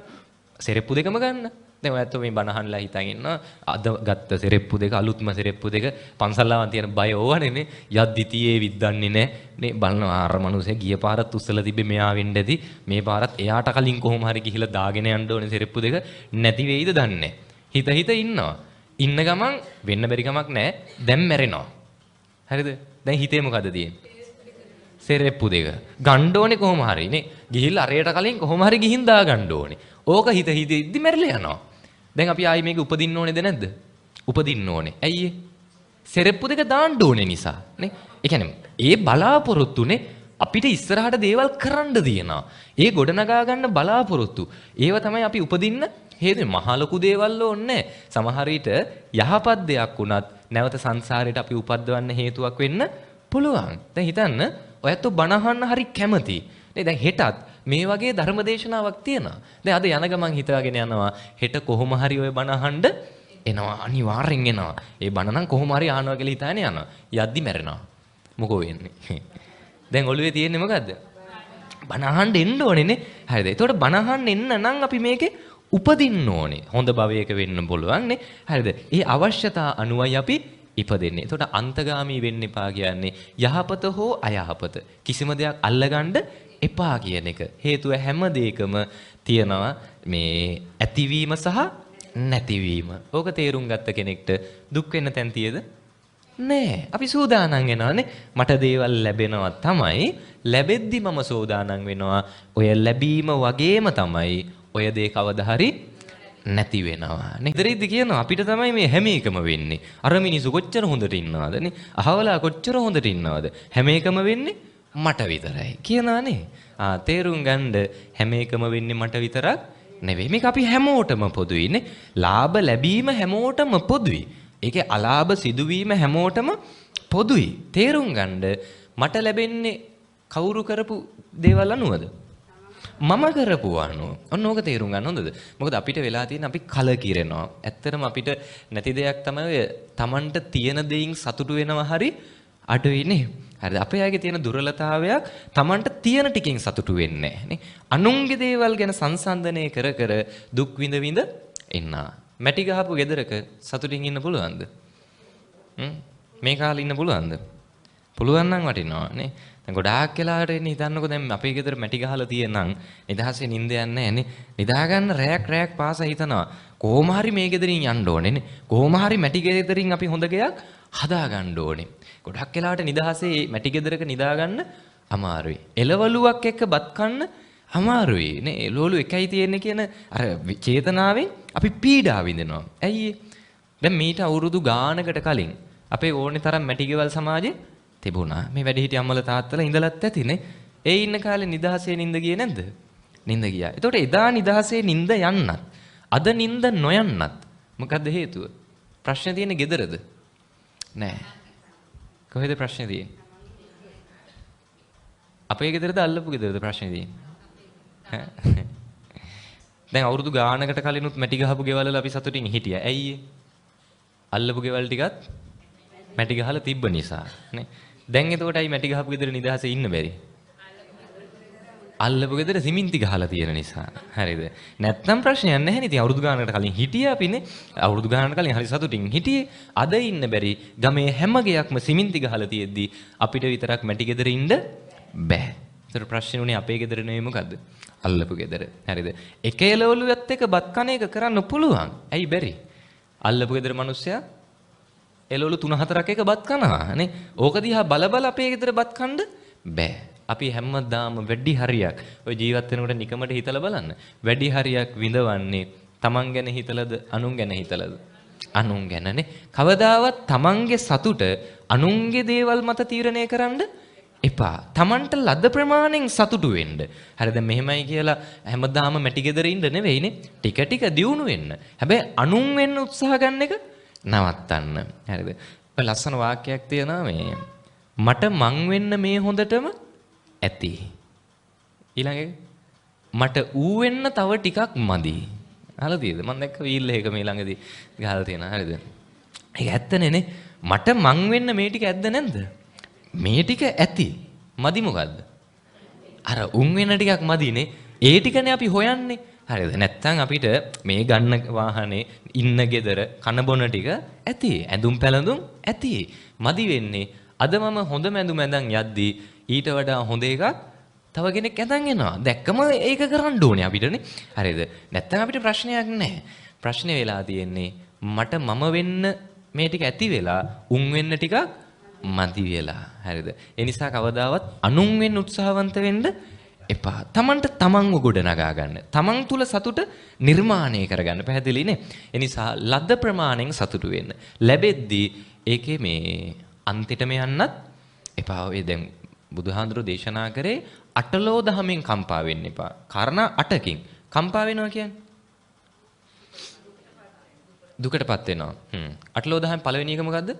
සෙරෙප්පු දෙකම ගන්න. දැන් ඔයත් මේ බනහන්ලා හිතන් ඉන්නවා අද ගත්ත සෙරෙප්පු දෙක අලුත්ම සෙරෙප්පු දෙක පන්සල්ලාවන් තියෙන බය ඕවනේ නේ. යද්දි තියේ විද්දන්නේ නැහැ. නේ බලනවා අර මිනිස්සේ ගිය පාරත් උස්සලා තිබ්බේ මෙයා වෙන්න ඇති. මේ පාරත් එයාට කලින් කොහොම හරි ගිහිලා දාගෙන යන්න ඕනේ සෙරෙප්පු දෙක නැති වෙයිද දන්නේ හිත ඉන්නවා. ඉන්න ගමන් වෙන්න බැරි කමක් නැහැ. දැන් මැරෙනවා. හරිද? දැන් හිතේ මොකද තියෙන්නේ? සෙරෙප්පු දෙක. ගන්න ඕනේ කොහොම හරි නේ. ගිහිල්ලා අරයට කලින් කොහොම හරි ගිහින් දා ගන්න ඕනේ. ඕක හිත ඉද්දි මැරිලා යනවා. දැන් අපි ආයි මේක උපදින්න ඕනේද නැද්ද? උපදින්න ඕනේ. ඇයි ඒ? සෙරෙප්පු දෙක දාන්න ඕනේ නිසා නේ. ඒ කියන්නේ ඒ බලාපොරොත්තුනේ අපිට ඉස්සරහට දේවල් කරන්න දිනවා. ඒ ගොඩනගා ගන්න බලාපොරොත්තු. ඒව තමයි අපි උපදින්න හේතුව. මහ ලොකු දේවල් ඕනේ. සමහර විට යහපත් දෙයක් වුණත් නැවත සංසාරයට අපි උපද්දවන්න හේතුවක් වෙන්න පුළුවන්. දැන් හිතන්න ඔයත් බණහන්න හරි කැමති. නේ දැන් හෙටත් මේ වගේ ධර්මදේශනාවක් තියෙනවා. දැන් අද යන ගමන් හිතාගෙන යනවා හෙට කොහොම හරි ඔය බණ අහන්න එනවා අනිවාර්යෙන් එනවා. ඒ බණ නම් කොහොම හරි අහනවා කියලා හිතාගෙන යනවා. යද්දි මැරෙනවා. මොකෝ වෙන්නේ? දැන් ඔළුවේ තියෙන්නේ මොකද්ද? බණ අහන්න එන්න ඕනේ නේ. හරිද? ඒතකොට බණ අහන්න එන්න නම් අපි මේකේ උපදින්න ඕනේ. හොඳ භවයක වෙන්න පුළුවන් නේ. හරිද? ඒ අවශ්‍යතා අනුවයි අපි ඉපදෙන්නේ. එතකොට අන්තගාමී වෙන්න එපා කියන්නේ යහපත හෝ අයහපත කිසිම දෙයක් අල්ලගන්න එපා කියන එක. හේතුව හැම දෙයකම තියනවා මේ ඇතිවීම සහ නැතිවීම. ඕක තේරුම් ගත්ත කෙනෙක්ට දුක් වෙන්න තැන් තියද? නෑ. අපි සූදානම් වෙනවානේ. මට දේවල් ලැබෙනවා තමයි. ලැබෙද්දි මම සූදානම් වෙනවා. ඔය ලැබීම වගේම තමයි ඔය දේ කවදා හරි නැති වෙනවා නේ. ඉදිරියේදී කියනවා අපිට තමයි මේ හැම එකම වෙන්නේ. අර මිනිස්සු කොච්චර හොඳට ඉන්නවද නේ? අහවලා කොච්චර හොඳට ඉන්නවද? හැම එකම වෙන්නේ මට විතරයි කියනවානේ. තේරුම් ගන්න හැම එකම වෙන්නේ මට විතරක් නෙවෙයි. මේක අපි හැමෝටම පොදුයි නේ. ලාභ ලැබීම හැමෝටම පොදුයි. ඒකේ අලාභ සිදුවීම හැමෝටම පොදුයි. තේරුම් ගන්න මට ලැබෙන්නේ කවුරු කරපු දේවල් අනුවද? මම කරපු අනුව. ඔන්න ඕක තේරුම් ගන්න හොඳද? මොකද අපිට වෙලා තියෙන අපි කලකිරෙනවා. ඇත්තටම අපිට නැති දෙයක් තමයි Tamanට තියෙන දෙයින් සතුටු වෙනවා හරි අඩුයි නේ. හරිද? අපේ අයගේ තියෙන දුර්වලතාවයක් Tamanට තියෙන ටිකෙන් සතුටු වෙන්නේ නැහැ නේ. අනුන්ගේ දේවල් ගැන සංසන්දනය කර කර දුක් විඳ විඳ ඉන්නා. මැටි ගහපු ගෙදරක සතුටින් ඉන්න පුළුවන්ද? මේ කාලේ ඉන්න පුළුවන්ද? පුළුවන් නම් වටිනවා නේ. දැන් ගොඩාක් වෙලාවට එන්නේ හිතන්නකෝ දැන් අපේ ගෙදර මැටි ගහලා තියෙනනම් නිදහසේ නිින්ද යන්නේ නැහැ නේ. නිදා ගන්න රැයක් පාසා හිතනවා කොහොම හරි මේ ගෙදරින් යන්න ඕනේ නේ. කොහොම හරි මැටි ගෙදරින් අපි හොඳ ගයක් හදා ගන්න ඕනේ. ගොඩක් වෙලාවට නිදහසේ මැටි ගෙදරක නිදා ගන්න අමාරුයි. එළවලුවක් එක්ක බත් කන්න අමාරුයි නේ. එළවලු එකයි තියෙන්නේ කියන අර චේතනාවෙන් අපි පීඩා විඳිනවා. ඇයි දැන් මීට අවුරුදු ගානකට කලින් අපේ ඕනේ තරම් මැටි ගෙවල් සමාජේ තිබුණා. මේ වැඩිහිටි අම්මලා තාත්තලා ඉඳලත් ඇතිනේ. ඒ ඉන්න කාලේ නිදහසේ නිින්ද ගියේ නැද්ද? නිින්ද ගියා. එතකොට එදා නිදහසේ නිින්ද යන්නත් අද නිින්ද නොයන්නත් මොකද්ද හේතුව? ප්‍රශ්නේ තියෙන්නේ ගෙදරද? නෑ. කොහෙද ප්‍රශ්නේ තියෙන්නේ? අපේ ගෙදරද අල්ලපු ගෙදරද ප්‍රශ්නේ තියෙන්නේ? දැන් අවුරුදු ගානකට කලිනුත් මැටි ගහපු ගෙවල් වල අපි සතුටින් හිටියා. ඇයි අල්ලපු ගෙවල් ටිකත් මැටි ගහලා තිබ්බ නිසා නේ. දැන් එතකොටයි මැටි ගහපු ගෙදර නිදහසේ ඉන්න බැරි. අල්ලපු ගෙදර සිමෙන්ති ගහලා තියෙන නිසා. හරිද? නැත්නම් ප්‍රශ්නයක් නැහැ නේ. ඉතින් අවුරුදු ගානකට කලින් හිටියා අපිනේ. අවුරුදු ගානකට කලින් හරි සතුටින් හිටියේ. අද ඉන්න බැරි. ගමේ හැම ගෙයක්ම සිමෙන්ති ගහලා තියෙද්දි අපිට විතරක් මැටි ගෙදර ඉන්න බෑ. ඒතර ප්‍රශ්නේ උනේ අපේ ගෙදර නෙවෙයි මොකද්ද? අල්ලපු ගෙදර. හරිද? එක එළවලුවත් එක බත් කන එක කරන්න පුළුවන්. ඇයි බැරි? අල්ලපු ගෙදර මිනිස්සයා එළවලු 3-4ක් එක බත් කනවා නේ. ඕක දිහා බල බල අපේ ගෙදර බත් කන්න බෑ. අපි හැමදාම වැඩි හරියක් ඔය ජීවත් වෙනකොට නිකමට හිතලා බලන්න. වැඩි හරියක් විඳවන්නේ තමන් ගැන හිතලාද අනුන් ගැන හිතලාද? අනුන් ගැනනේ. කවදාවත් තමන්ගේ සතුට අනුන්ගේ දේවල් මත තීරණය කරන්න එපා. තමන්ට ලද ප්‍රමාණයෙන් සතුටු වෙන්න. හරිද? මෙහෙමයි කියලා හැමදාම මැටි ගෙදර ඉන්න නෙවෙයිනේ. ටික ටික දියුණු වෙන්න. හැබැයි අනුන් වෙන්න උත්සාහ ගන්න එක නවත්තන්න. හරිද? ඔය ලස්සන වාක්‍යයක් තියෙනවා මේ මට මං වෙන්න මේ හොඳටම ඇති. ඊළඟ එක මට ඌ වෙන්න තව ටිකක් මදි. අහලා තියෙද? මම දැක්ක වීල් එක මේ ළඟදී ගහලා තියෙනවා. හරිද? ඒක ඇත්තනේ නේ. මට මං වෙන්න මේ ටික ඇද්ද නැද්ද? මේ ටික ඇති. මදි මොකද්ද? අර උන් වෙන ටිකක් මදිනේ. ඒ ටිකනේ අපි හොයන්නේ. හරිද? නැත්තම් අපිට මේ ගන්න වාහනේ ඉන්න ගෙදර කන බොන ටික ඇති. ඇඳුම් පැළඳුම් ඇති. මදි වෙන්නේ අද මම හොඳ මැඳුම් ඇඳන් යද්දී ඊට වඩා හොඳ එකක් තව කෙනෙක් ඇඳන් එනවා. දැක්කම ඒක කරන්න ඕනේ අපිටනේ. හරිද? නැත්තම් අපිට ප්‍රශ්නයක් නැහැ. ප්‍රශ්නේ වෙලා තියෙන්නේ මට මම වෙන්න මේ ටික ඇති වෙලා උන් වෙන්න ටිකක් මදි වෙලා. හරිද? ඒ නිසා කවදාවත් අනුන් වෙන්න උත්සාහවන්ත වෙන්න එපා. තමන්ට තමන්ව ගොඩනගා ගන්න. තමන් තුල සතුට නිර්මාණය කරගන්න. පැහැදිලිනේ? ඒ නිසා ලද ප්‍රමාණයෙන් සතුටු වෙන්න. ලැබෙද්දී ඒකේ මේ අන්තිටම යන්නත් එපා. ඔය දැන් බුදුහාඳුරෝ දේශනා කරේ අටලෝ දහමෙන් කම්පා වෙන්න එපා. කාරණා 8කින් කම්පා වෙනවා කියන්නේ දුකටපත් වෙනවා. අටලෝ දහම පළවෙනි එක මොකද්ද?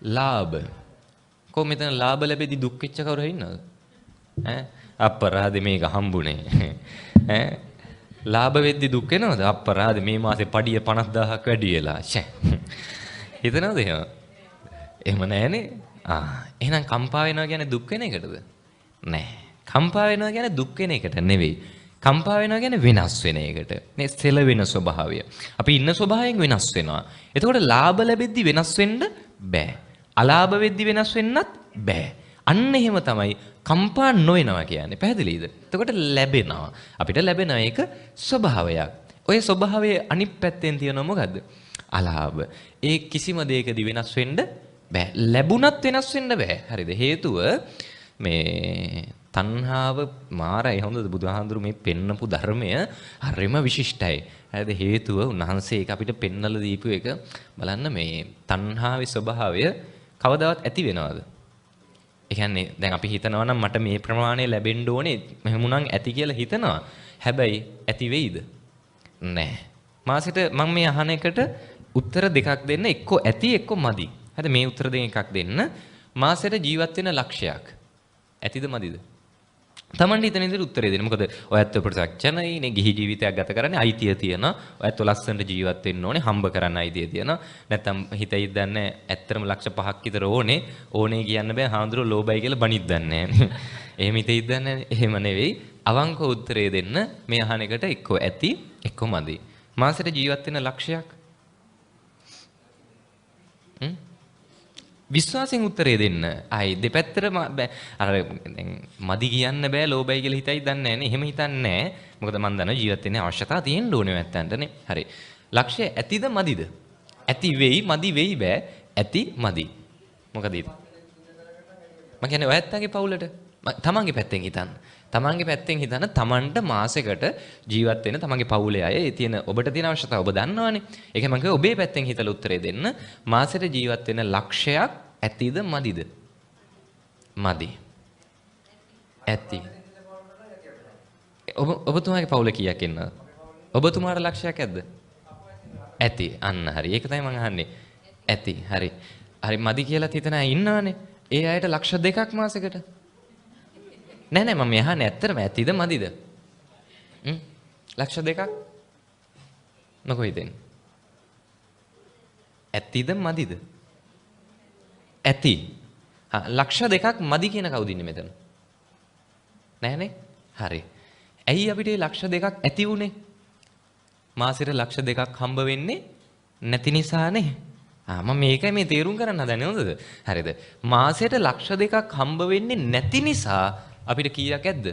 ලාභ. කොහොම මෙතන ලාභ ලැබෙදි දුක් වෙච්ච කවුරු හරි ඉන්නවද? අපරාධ මේක හම්බුනේ. ලාභ වෙද්දි දුක් වෙනවද? අපරාධ මේ මාසේ පඩිය 50000ක් වැඩි වෙලා. හිතනවද එහෙම? එහෙම නැහනේ. එහෙනම් කම්පා වෙනවා කියන්නේ දුක් වෙන එකටද? නෑ. කම්පා වෙනවා කියන්නේ දුක් වෙන එකට නෙවෙයි. කම්පා වෙනවා කියන්නේ වෙනස් වෙන එකට. මේ සෙල වෙන ස්වභාවය. අපි ඉන්න ස්වභාවයෙන් වෙනස් වෙනවා. එතකොට ලාභ ලැබෙද්දි වෙනස් වෙන්න බෑ. අලාභ වෙද්දි වෙනස් වෙන්නත් බෑ. අන්න එහෙම තමයි කම්පා නොවෙනවා කියන්නේ. පැහැදිලිද? එතකොට ලැබෙනවා. අපිට ලැබෙන එක ස්වභාවයක්. ඔය ස්වභාවයේ අනිත් පැත්තෙන් තියෙනවා මොකද්ද? අලාභ. ඒ කිසිම දෙයකදී වෙනස් වෙන්න බෑ. ලැබුණත් වෙනස් වෙන්න බෑ. හරිද? හේතුව මේ තණ්හාව මාරයි. හොඳද? බුදුහාඳුරු මේ පෙන්නපු ධර්මය හරිම විශිෂ්ටයි. හරිද? හේතුව උන්වහන්සේ ඒක අපිට පෙන්නලා දීපු එක බලන්න මේ තණ්හාවේ ස්වභාවය කවදාවත් ඇති වෙනවද? ඒ කියන්නේ දැන් අපි හිතනවා නම් මට මේ ප්‍රමාණය ලැබෙන්න ඕනේ. මෙහෙමුණන් ඇති කියලා හිතනවා. හැබැයි ඇති වෙයිද? නැහැ. මාසෙට මම මේ අහන එකට උත්තර දෙකක් දෙන්න. එක්කෝ ඇති එක්කෝ මදි. හරිද? මේ උත්තර දෙකෙන් එකක් දෙන්න. මාසෙට ජීවත් වෙන ලක්ෂයක්. ඇතිද මදිද? තමන්ට හිතන විදිහට උත්තරේ දෙන්න. මොකද ඔයත් ප්‍රසක්ෂණයිනේ ගිහි ජීවිතයක් ගත කරන්නේ අයිතිය තියෙනවා. ඔයත් ලස්සනට ජීවත් වෙන්න ඕනේ. හම්බ කරන්න අයිතිය තියෙනවා. නැත්තම් හිතයි දන්නේ ඇත්තටම ලක්ෂ 5ක් විතර ඕනේ කියන්න බෑ. හාමුදුරුවෝ ලෝභයි කියලා බනිත් දන්නේ නැහැ. එහෙම හිතයි දන්නේ එහෙම නෙවෙයි. අවංක උත්තරේ දෙන්න මේ අහන එකට එක්කෝ ඇති එක්කෝ මදි. මාසෙට ජීවත් වෙන ලක්ෂයක් විශ්වාසයෙන් උත්තරේ දෙන්න. ආයි දෙපැත්තටම අර මදි කියන්න බෑ ලෝභයි කියලා හිතයි දන්නේ නැහැ නේ. එහෙම හිතන්නේ නැහැ. මොකද මන් දන්නවා ජීවත් වෙන්න අවශ්‍යතාව තියෙන්න ඕනේ නැත්තන්ටනේ. හරි. ලක්ෂ්‍ය ඇතිද මදිද? ඇති වෙයි මදි වෙයි බෑ. ඇති මදි. මොකද ඒක? මම කියන්නේ ඔයත්තන්ගේ පවුලට තමන්ගේ පැත්තෙන් හිතන්න. තමන්ගේ පැත්තෙන් හිතන තමන්ට මාසෙකට ජීවත් වෙන තමන්ගේ පවුලේ අය ඒ තියෙන ඔබට තියෙන අවශ්‍යතාව ඔබ දන්නවනේ. ඒක මම කිව්වා ඔබේ පැත්තෙන් හිතලා උත්තරේ දෙන්න. මාසෙට ජීවත් වෙන ලක්ෂයක් ඇතිද මදිද? මදි. ඇති. ඔබතුමාගේ පවුල කීයක් ඉන්නවද? ඔබතුමාට ලක්ෂයක් ඇද්ද? ඇති. අන්න හරි. ඒක තමයි මම අහන්නේ. ඇති. හරි. හරි මදි කියලා හිතන අය ඉන්නවනේ. ඒ අයට ලක්ෂ 2ක් මාසෙකට. නෑ නෑ මම අහන්නේ ඇත්තටම ඇතිද මදිද? ලක්ෂ දෙකක් මොකෝ හිතෙන්නේ? ඇතිද මදිද? ඇති. ලක්ෂ දෙකක් මදි කියන කවුද ඉන්නේ මෙතන? නෑනේ. හරි. ඇයි අපිට ලක්ෂ දෙකක් ඇති උනේ? මාසෙට ලක්ෂ දෙකක් හම්බ වෙන්නේ නැති නිසානේ. මම මේකයි මේ තේරුම් ගන්න හදන්නේ හොඳද? හරිද? මාසෙට ලක්ෂ දෙකක් හම්බ වෙන්නේ නැති නිසා අපිට කීයක් ඇද්ද?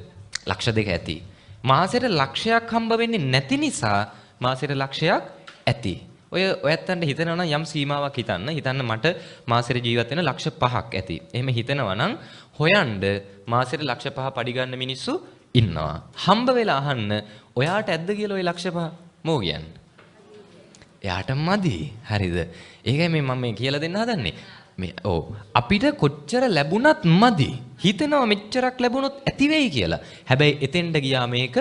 ලක්ෂ දෙක ඇති. මාසෙට ලක්ෂයක් හම්බ වෙන්නේ නැති නිසා මාසෙට ලක්ෂයක් ඇති. ඔයත්තන්ට හිතනවා නම් යම් සීමාවක් හිතන්න මට මාසෙට ජීවත් වෙන ලක්ෂ 5ක් ඇති. එහෙම හිතනවා නම් හොයන්න මාසෙට ලක්ෂ 5 පඩි ගන්න මිනිස්සු ඉන්නවා. හම්බ වෙලා අහන්න ඔයාට ඇද්ද කියලා ওই ලක්ෂ 5 මෝ කියන්නේ. එයාට මදි. හරිද? ඒකයි මම මේ කියලා දෙන්න හදන්නේ. අපිට කොච්චර ලැබුණත් මදි. හිතනවා මෙච්චරක් ලැබුණොත් ඇති වෙයි කියලා. හැබැයි එතෙන්ට ගියා මේක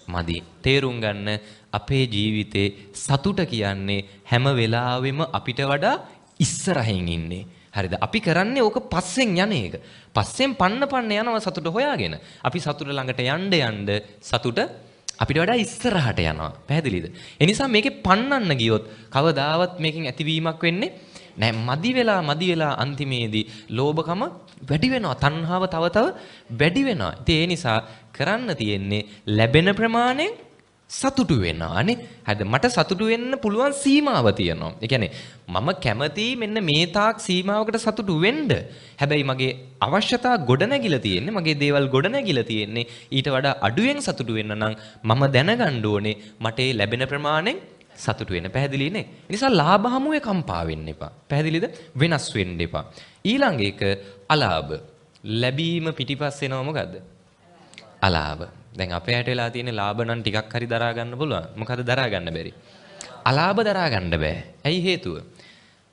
මදි. තේරුම් ගන්න අපේ ජීවිතේ සතුට කියන්නේ හැම වෙලාවෙම අපිට වඩා ඉස්සරහින් ඉන්නේ. හරිද? අපි කරන්නේ ඕක පස්සෙන් යන එක. පස්සෙන් පන්න යනවා සතුට හොයාගෙන. අපි සතුට ළඟට යන්න සතුට අපිට වඩා ඉස්සරහට යනවා. පැහැදිලිද? ඒ නිසා මේකේ පන්නන්න ගියොත් කවදාවත් මේකෙන් ඇතිවීමක් වෙන්නේ නෑ. මදි වෙලා අන්තිමේදී ලෝභකම වැඩි වෙනවා. තණ්හාව තව වැඩි වෙනවා. ඉතින් ඒ නිසා කරන්න තියෙන්නේ ලැබෙන ප්‍රමාණයෙන් සතුටු වෙනවානේ. හරිද? මට සතුටු වෙන්න පුළුවන් සීමාව තියෙනවා. ඒ කියන්නේ මම කැමති මෙන්න මේ තාක් සීමාවකට සතුටු වෙන්න. හැබැයි මගේ අවශ්‍යතා ගොඩනැගිලා තියෙන්නේ, මගේ දේවල් ගොඩනැගිලා තියෙන්නේ ඊට වඩා අඩුවෙන් සතුටු වෙන්න නම් මම දැනගන්න ඕනේ මට ඒ ලැබෙන ප්‍රමාණයෙන් සතුටු වෙන්න. පැහැදිලිනේ? ඒ නිසා ලාභ හමුවේ කම්පා වෙන්න එපා. පැහැදිලිද? වෙනස් වෙන්න එපා. ඊළඟ එක අලාභ. ලැබීම පිටිපස්ස එනවා මොකද්ද? අලාභ. දැන් අපේ හැට වෙලා තියෙන ලාභ නම් ටිකක් හරි දරා ගන්න පුළුවන්. මොකද දරා ගන්න බැරි? අලාභ දරා ගන්න බෑ. ඇයි හේතුව?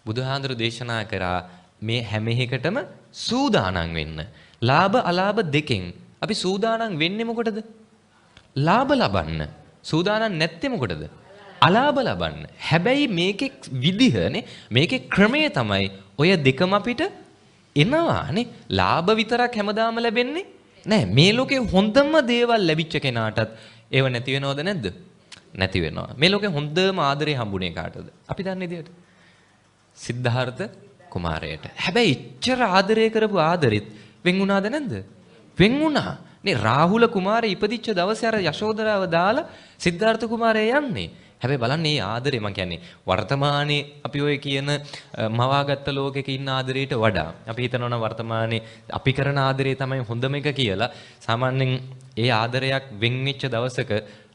බුදුහාඳුරු දේශනා කරා මේ හැම එකටම සූදානම් වෙන්න. ලාභ අලාභ දෙකෙන් අපි සූදානම් වෙන්නේ මොකටද? ලාභ ලබන්න. සූදානම් නැත්තේ මොකටද? අලාභ ලබන්න. හැබැයි මේකේ විදිහනේ, මේකේ ක්‍රමය තමයි ඔය දෙකම අපිට එනවානේ. ලාභ විතරක් හැමදාම ලැබෙන්නේ නෑ. මේ ලෝකේ හොඳම දේවල් ලැබිච්ච කෙනාටත් ඒව නැති වෙනවද නැද්ද? නැති වෙනවා. මේ ලෝකේ හොඳම ආදරේ හම්බුනේ කාටද? අපි දන්නේ විදියට සිද්ධාර්ථ කුමාරයට. හැබැයි ඉච්චර ආදරය කරපු ආදරෙත් වෙන් වුණාද නැද්ද? වෙන් වුණා. නේ රාහුල කුමාරයා ඉපදිච්ච දවසේ අර යශෝදරාව දාලා සිද්ධාර්ථ කුමාරයා යන්නේ. හැබැයි බලන්න මේ ආදරේ මං කියන්නේ වර්තමානයේ අපි ඔය කියන මවාගත්ත ලෝකෙක ඉන්න ආදරයට වඩා අපි හිතනවා නම් වර්තමානයේ අපි කරන ආදරේ තමයි හොඳම එක කියලා. සාමාන්‍යයෙන් ඒ ආදරයක් වෙන් වෙච්ච දවසක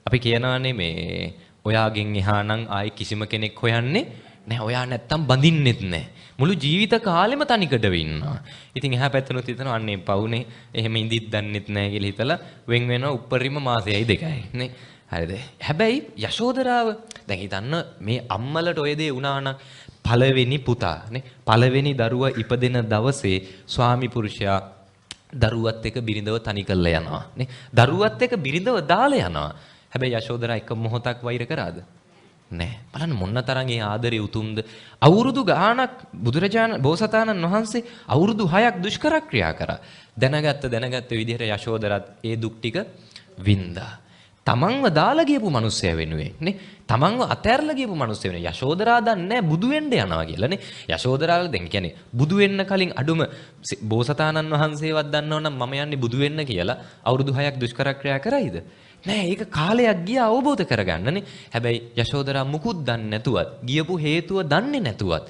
අපි කියනවානේ මේ ඔයාගෙන් එහා නම් ආයි කිසිම කෙනෙක් හොයන්නේ නැහැ. ඔයා නැත්තම් බඳින්නෙත් නැහැ. මුළු ජීවිත කාලෙම තනිකඩ වෙන්නවා. ඉතින් එහා පැත්තනොත් හිතනවා අන්නේ පවුනේ එහෙම ඉඳිත් දන්නෙත් නැහැ කියලා හිතලා වෙන් වෙනවා උප්පරිම මාසයයි දෙකයි නේ. හරිද? හැබැයි යශෝදරාව දැන් හිතන්න මේ අම්මලට ඔය දේ වුණා නම් පළවෙනි පුතා නේ පළවෙනි දරුවා ඉපදෙන දවසේ ස්වාමි පුරුෂයා දරුවත් එක්ක බිරිඳව තනි කරලා යනවා නේ. දරුවත් එක්ක බිරිඳව දාලා යනවා. හැබැයි යශෝදරා එක මොහොතක් වෛර කරාද? නෑ. බලන්න මොන තරම් ඒ ආදරේ උතුම්ද. අවුරුදු ගාණක් බුදුරජාණන් බෝසතාණන් වහන්සේ අවුරුදු 6ක් දුෂ්කර ක්‍රියා කරා. දැනගත්ත විදිහට යශෝදරත් ඒ දුක් ටික වින්දා. තමන්ව දාලා ගියපු මිනිස්සයා වෙනුවෙන් නේ තමන්ව අතෑරලා ගියපු මිනිස්සයා වෙනුවෙන් යශෝදරා දන්නේ බුදු වෙන්න යනවා කියලා නේ. යශෝදරාල දැන් කියන්නේ බුදු වෙන්න කලින් අඩුම බෝසතාණන් වහන්සේවත් දන්නවනම් මම යන්නේ බුදු වෙන්න කියලා අවුරුදු 6ක් දුෂ්කර ක්‍රියා කරයිද? නෑ. ඒක කාලයක් ගියා අවබෝධ කරගන්නනේ. හැබැයි යශෝදරා මුකුත් දන්නේ නැතුවත් ගියපු හේතුව දන්නේ නැතුවත්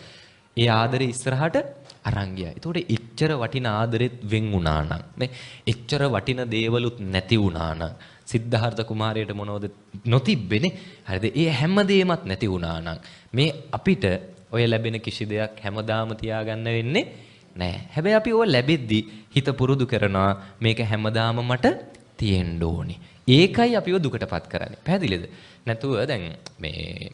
ඒ ආදරේ ඉස්සරහට අරන් ගියා. ඒතකොට එච්චර වටින ආදරෙත් වෙන් වුණා නම් නේ එච්චර වටින දේවලුත් නැති වුණා නම් සිද්ධාර්ථ කුමාරයට මොනවද නොතිබ්බේනේ. හරිද? ඒ හැමදේමත් නැති වුණා නම් මේ අපිට ඔය ලැබෙන කිසි දෙයක් හැමදාම තියාගන්න වෙන්නේ නෑ. හැබැයි අපි ඔය ලැබෙද්දි හිත පුරුදු කරනවා මේක හැමදාම මට තියෙන්න ඕනේ. ඒකයි අපිව දුකටපත් කරන්නේ. පැහැදිලිද? නැතුව දැන් මේ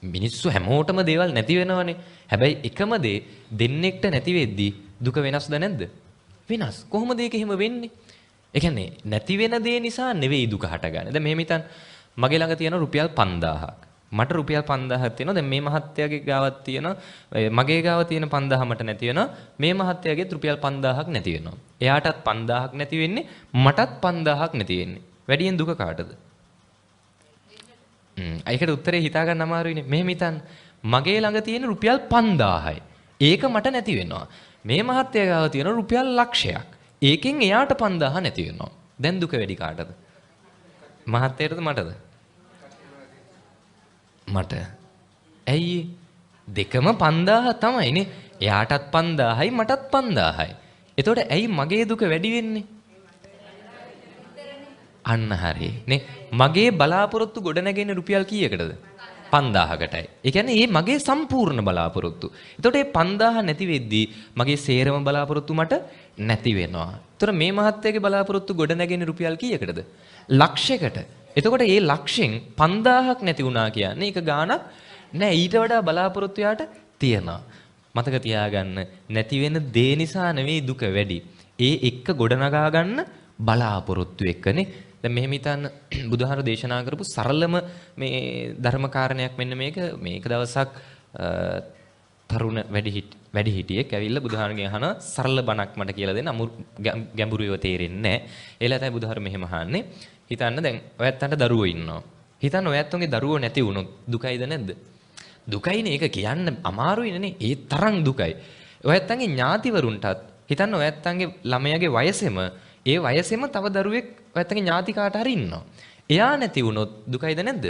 මිනිස්සු හැමෝටම දේවල් නැති වෙනවනේ. හැබැයි එකම දේ දෙන්නෙක්ට නැති වෙද්දී දුක වෙනස්ද නැද්ද? වෙනස්. කොහොමද ඒක එහෙම වෙන්නේ? ඒ කියන්නේ නැති වෙන දේ නිසා නෙවෙයි දුක හටගන්නේ. දැන් මෙහෙම හිතන්න. මගේ ළඟ තියෙන රුපියල් 5000ක්. මට රුපියල් 5000ක් තියෙනවා. දැන් මේ මහත්තයාගේ ගාවක් තියෙනවා. මගේ ගාව තියෙන 5000 මට නැති වෙනවා. මේ මහත්තයාගේත් රුපියල් 5000ක් නැති වෙනවා. එයාටත් 5000ක් නැති වෙන්නේ, මටත් 5000ක් නැති වෙන්නේ. වැඩියෙන් දුක කාටද? ඒකට උත්තරේ හිතා ගන්න අමාරුයිනේ. මෙහෙම හිතන්න. මගේ ළඟ තියෙන රුපියල් 5000යි. ඒක මට නැති වෙනවා. මේ මහත්තයා ගාව තියෙන රුපියල් ලක්ෂයක්. ඒකෙන් එයාට 5000 නැති වෙනවා. දැන් දුක වැඩි කාටද? මහත්තයාටද මටද? මට. ඇයි? දෙකම 5000 තමයිනේ. එයාටත් 5000යි මටත් 5000යි. එතකොට ඇයි මගේ දුක වැඩි වෙන්නේ? අන්න හරි නේ. මගේ බලාපොරොත්තු ගොඩ නැගෙන්නේ රුපියල් කීයකටද? 5000කටයි. ඒ කියන්නේ මේ මගේ සම්පූර්ණ බලාපොරොත්තු. එතකොට මේ 5000 නැති වෙද්දී මගේ සේරම බලාපොරොත්තු මට නැති වෙනවා. එතකොට මේ මහත්තයාගේ බලාපොරොත්තු ගොඩ නැගෙන්නේ රුපියල් කීයකටද? ලක්ෂයකට. එතකොට මේ ලක්ෂෙන් 5000ක් නැති වුණා කියන්නේ ඒක ගාණක් නෑ. ඊට වඩා බලාපොරොත්තු යාට තියෙනවා. මතක තියාගන්න, නැති වෙන දේ නිසා නෙවෙයි දුක වැඩි. ඒ එක්ක ගොඩනගා ගන්න බලාපොරොත්තු එක්කනේ. දැන් මෙහෙම හිතන්න, බුදුහාර දේශනා කරපු සරලම මේ ධර්ම කාරණයක් මෙන්න මේක දවසක් තරුණ වැඩිහිටියෙක් ඇවිල්ලා බුදුහාරගෙන් අහන සරල බණක් මට කියලා දෙන්න. ගැඹුරුව තේරෙන්නේ නැහැ. ඒලා තමයි බුදුහාර මෙහෙම අහන්නේ. හිතන්න දැන් ඔයත්තන්ට දරුවෝ ඉන්නවා. හිතන්න ඔයත්තන්ගේ දරුවෝ නැති වුණොත් දුකයිද නැද්ද? දුකයිනේ. ඒක කියන්න අමාරුයිනේ. ඒ තරම් දුකයි. ඔයත්තන්ගේ ඥාතිවරුන්ටත් හිතන්න ඔයත්තන්ගේ ළමයාගේ වයසෙම තව දරුවෙක් ඔයත්තන්ගේ ඥාති කාට හරි ඉන්නවා. එයා නැති වුණොත් දුකයිද නැද්ද?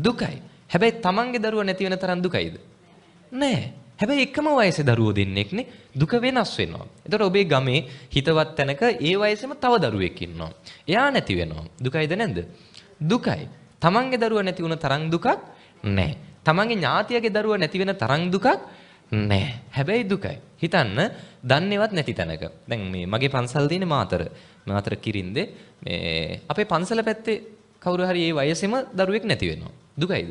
දුකයි. හැබැයි තමන්ගේ දරුවා නැති වෙන තරම් දුකයිද? නෑ. හැබැයි එකම වයසේ දරුවෝ දෙන්නෙක්නේ. දුක වෙනස් වෙනවා. ඒතර ඔබේ ගමේ හිතවත් තැනක ඒ වයසෙම තව දරුවෙක් ඉන්නවා. එයා නැති වෙනවා. දුකයිද නැද්ද? දුකයි. තමන්ගේ දරුවා නැති වුණ තරම් දුකක් නෑ. තමන්ගේ ඥාතියගේ දරුවා නැති වෙන තරම් දුකක් නෑ. හැබැයි දුකයි. හිතන්න, දන්නේවත් නැති තැනක. දැන් මේ මගේ පන්සල් තියෙන්නේ මාතර කිරින්දේ. මේ අපේ පන්සල පැත්තේ කවුරු හරි ඒ වයසෙම දරුවෙක් නැති වෙනවා. දුකයිද?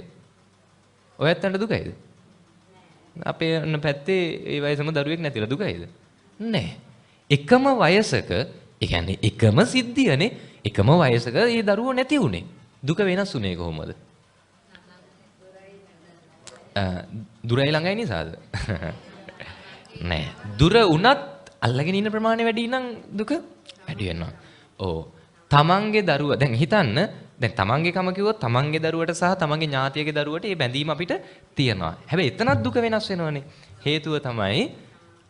ඔයත්තන්ට දුකයිද? අපේ පැත්තේ ඒ වයසම දරුවෙක් නැතිලා දුකයිද? නෑ. එකම වයසක, ඒ කියන්නේ එකම සිද්ධියනේ, එකම වයසක ඒ දරුවෝ නැති වුනේ. දුක වෙනස් වුනේ කොහොමද? දුරයි ළඟයි නිසාද? නෑ. දුර උනත් අල්ලගෙන ඉන්න ප්‍රමාණය වැඩි නම් දුක වැඩි වෙනවා. ඕ. තමන්ගේ දරුවා දැන් හිතන්න, දැන් තමන්ගේ කම කිව්වොත් තමන්ගේ දරුවට සහ තමන්ගේ ඥාතියගේ දරුවට මේ බැඳීම අපිට තියෙනවා. හැබැයි එතනත් දුක වෙනස් වෙනවනේ. හේතුව තමයි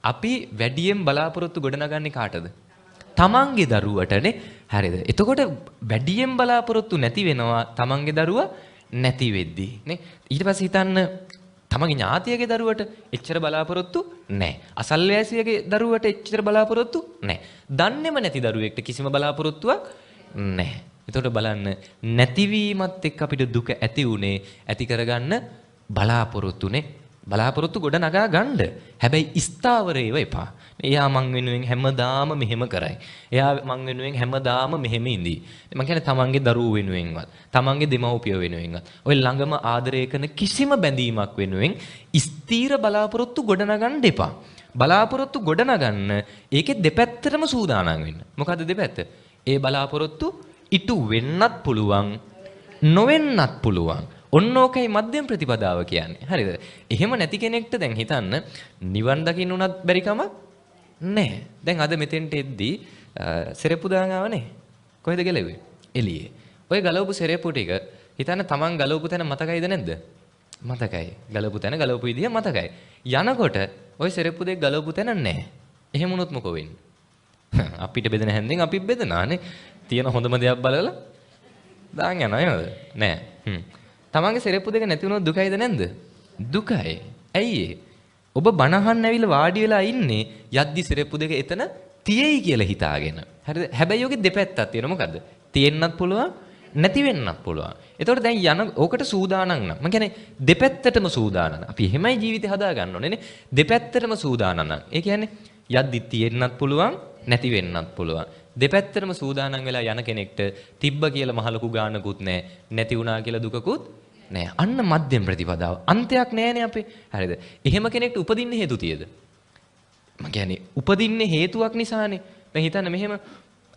අපි වැඩියෙන් බලාපොරොත්තු ගොඩනගන්නේ කාටද? තමන්ගේ දරුවටනේ. හරිද? එතකොට වැඩියෙන් බලාපොරොත්තු නැති වෙනවා තමන්ගේ දරුවා නැති වෙද්දී නේ. ඊට පස්සේ හිතන්න, තමන්ගේ ඥාතියගේ දරුවට එච්චර බලාපොරොත්තු නැහැ. අසල්වැසියගේ දරුවට එච්චර බලාපොරොත්තු නැහැ. දන්නේම නැති දරුවෙක්ට කිසිම බලාපොරොත්තුවක් නැහැ. එතකොට බලන්න, නැතිවීමත් එක්ක අපිට දුක ඇති උනේ ඇති කරගන්න බලාපොරොත්තුනේ. බලාපොරොත්තු ගොඩ නගා ගන්න. හැබැයි ස්ථාවරේව එපා. එයා මං වෙනුවෙන් හැමදාම මෙහෙම කරයි. එයා මං වෙනුවෙන් හැමදාම මෙහෙම ඉඳී. මං කියන්නේ තමන්ගේ දරුවෝ වෙනුවෙන්වත්, තමන්ගේ දෙමව්පිය වෙනුවෙන්වත්, ඔය ළඟම ආදරය කරන කිසිම බැඳීමක් වෙනුවෙන් ස්ථීර බලාපොරොත්තු ගොඩ නගන්න එපා. බලාපොරොත්තු ගොඩ නගන්න ඒකේ දෙපැත්තටම සූදානම් වෙන්න. මොකද්ද දෙපැත්ත? ඒ බලාපොරොත්තු ඉටු වෙන්නත් පුළුවන්, නොවෙන්නත් පුළුවන්. ඔන්න ඕකයි මධ්‍යම ප්‍රතිපදාව කියන්නේ. හරිද? එහෙම නැති කෙනෙක්ට දැන් හිතන්න, නිවන් දකින්න උනත් බැරි කමක් නැහැ. දැන් අද මෙතෙන්ට එද්දී සෙරප්පු දාන් ආවනේ. කොහෙද ගලෙව්වේ? එළියේ. ඔය ගලවපු සෙරප්පු ටික හිතන්න, තමන් ගලවපු තැන මතකයිද නැද්ද? මතකයි. ගලවපු තැන ගලවපු විදිය මතකයි. යනකොට ඔය සෙරප්පු දෙක ගලවපු තැන නැහැ. එහෙම වුණොත් මොකෝ වෙන්නේ? අපිට බෙදෙන හැන්දෙන් අපි බෙදනානේ. තියෙන හොඳම දෙයක් බලලා දාන් යනවා නේද? නෑ. තමන්ගේ සෙරප්පු දෙක නැති වුණොත් දුකයිද නැද්ද? දුකයි. ඇයි ඒ? ඔබ බනහන් ඇවිල්ලා වාඩි වෙලා ඉන්නේ යද්දි සෙරප්පු දෙක එතන තියෙයි කියලා හිතාගෙන. හරිද? හැබැයි ඔගේ දෙපැත්තක් තියෙනවා. මොකද්ද? තියෙන්නත් පුළුවන්, නැති වෙන්නත් පුළුවන්. එතකොට දැන් යන ඕකට සූදානම් නම්, මම කියන්නේ දෙපැත්තටම සූදානම්. අපි එහෙමයි ජීවිතේ හදා ගන්න ඕනේ නේ. දෙපැත්තටම සූදානම් නම්. ඒ කියන්නේ යද්දි තියෙන්නත් පුළුවන්, නැති වෙන්නත් පුළුවන්. දෙපැත්තටම සූදානම් වෙලා යන කෙනෙක්ට තිබ්බ කියලා මහ ලොකු ගානකුත් නැහැ, නැති වුණා කියලා දුකකුත් නැහැ. අන්න මධ්‍යම ප්‍රතිපදාව. අන්තයක් නැහැනේ අපේ. හරිද? එහෙම කෙනෙක්ට උපදින්න හේතු තියද? මම කියන්නේ උපදින්නේ හේතුවක් නිසානේ. දැන් හිතන්න මෙහෙම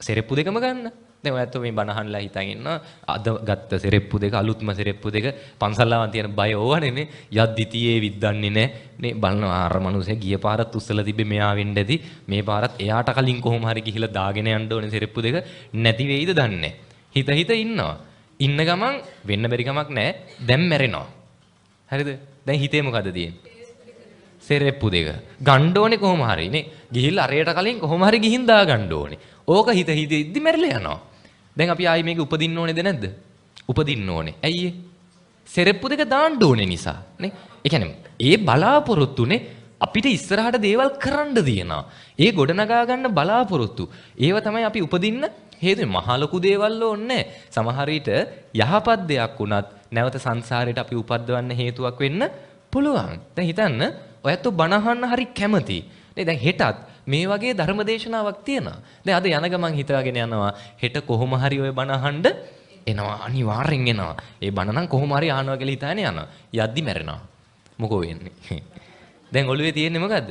සෙරප්පු දෙකම ගන්න. දැන් ඔයත් මේ බණ අහන්නලා හිතන් ඉන්නවා අද ගත්ත සෙරෙප්පු දෙක අලුත්ම සෙරෙප්පු දෙක පන්සල්ලාවන් තියෙන බය ඕවනේ යද්දි තියේවිත් දන්නේ නැහැ නේ බලනවා අර මිනිස්සේ ගිය පාරත් උස්සලා තිබ්බේ මෙයා වෙන්න ඇති මේ පාරත් එයාට කලින් කොහොම හරි ගිහිලා දාගෙන යන්න ඕනේ සෙරෙප්පු දෙක නැති වෙයිද දන්නේ හිත ඉන්නවා ඉන්න ගමන් වෙන්න බැරි කමක් නැහැ දැන් මැරෙනවා හරිද දැන් හිතේ මොකද තියෙන්නේ සෙරෙප්පු දෙක ගන්න ඕනේ කොහොම හරි නේ ගිහිල්ලා අරයට කලින් කොහොම හරි ගිහින් දා ගන්න ඕනේ ඕක හිත ඉද්දි මැරිලා යනවා දැන් අපි ආයි මේක උපදින්න ඕනේද නැද්ද? උපදින්න ඕනේ. ඇයි ඒ? සෙරෙප්පු දෙක දාන්න ඕනේ නිසා නේ. ඒ කියන්නේ ඒ බලාපොරොත්තුනේ අපිට ඉස්සරහට දේවල් කරන්න දිනවා. ඒ ගොඩනගා ගන්න බලාපොරොත්තු. ඒව තමයි අපි උපදින්න හේතුව. මහා ලොකු දේවල් ඕනේ. සමහර විට යහපත් දෙයක් වුණත් නැවත සංසාරයට අපි උපද්දවන්න හේතුවක් වෙන්න පුළුවන්. දැන් හිතන්න ඔයත් බණ අහන්න හරි කැමති. නේ දැන් හෙටත් මේ වගේ ධර්මදේශනාවක් තියෙනවා. දැන් අද යන ගමන් හිතාගෙන යනවා හෙට කොහොම හරි ඔය බණ අහන්න එනවා අනිවාර්යෙන් එනවා. ඒ බණ නම් කොහොම හරි අහනවා කියලා හිතාගෙන යනවා. යද්දි මැරෙනවා. මොකෝ වෙන්නේ? දැන් ඔළුවේ තියෙන්නේ මොකද්ද?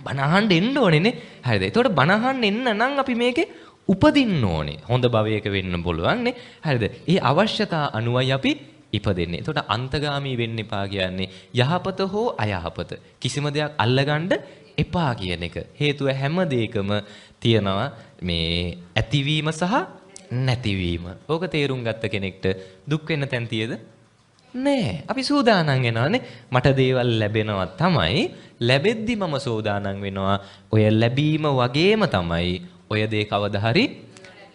බණ අහන්න එන්න ඕනේ නේ. හරිද? ඒතකොට බණ අහන්න එන්න නම් අපි මේකේ උපදින්න ඕනේ. හොඳ භවයක වෙන්න පුළුවන් නේ. හරිද? ඒ අවශ්‍යතා අනුවයි අපි ඉපදෙන්නේ. එතකොට අන්තගාමී වෙන්න එපා කියන්නේ යහපත හෝ අයහපත කිසිම දෙයක් අල්ලගන්න එපා කියන එක. හේතුව හැම දෙයකම තියනවා මේ ඇතිවීම සහ නැතිවීම. ඕක තේරුම් ගත්ත කෙනෙක්ට දුක් වෙන්න තැන් තියද? නෑ. අපි සූදානම් වෙනවානේ. මට දේවල් ලැබෙනවා තමයි. ලැබෙද්දි මම සූදානම් වෙනවා. ඔය ලැබීම වගේම තමයි ඔය දේ කවදා හරි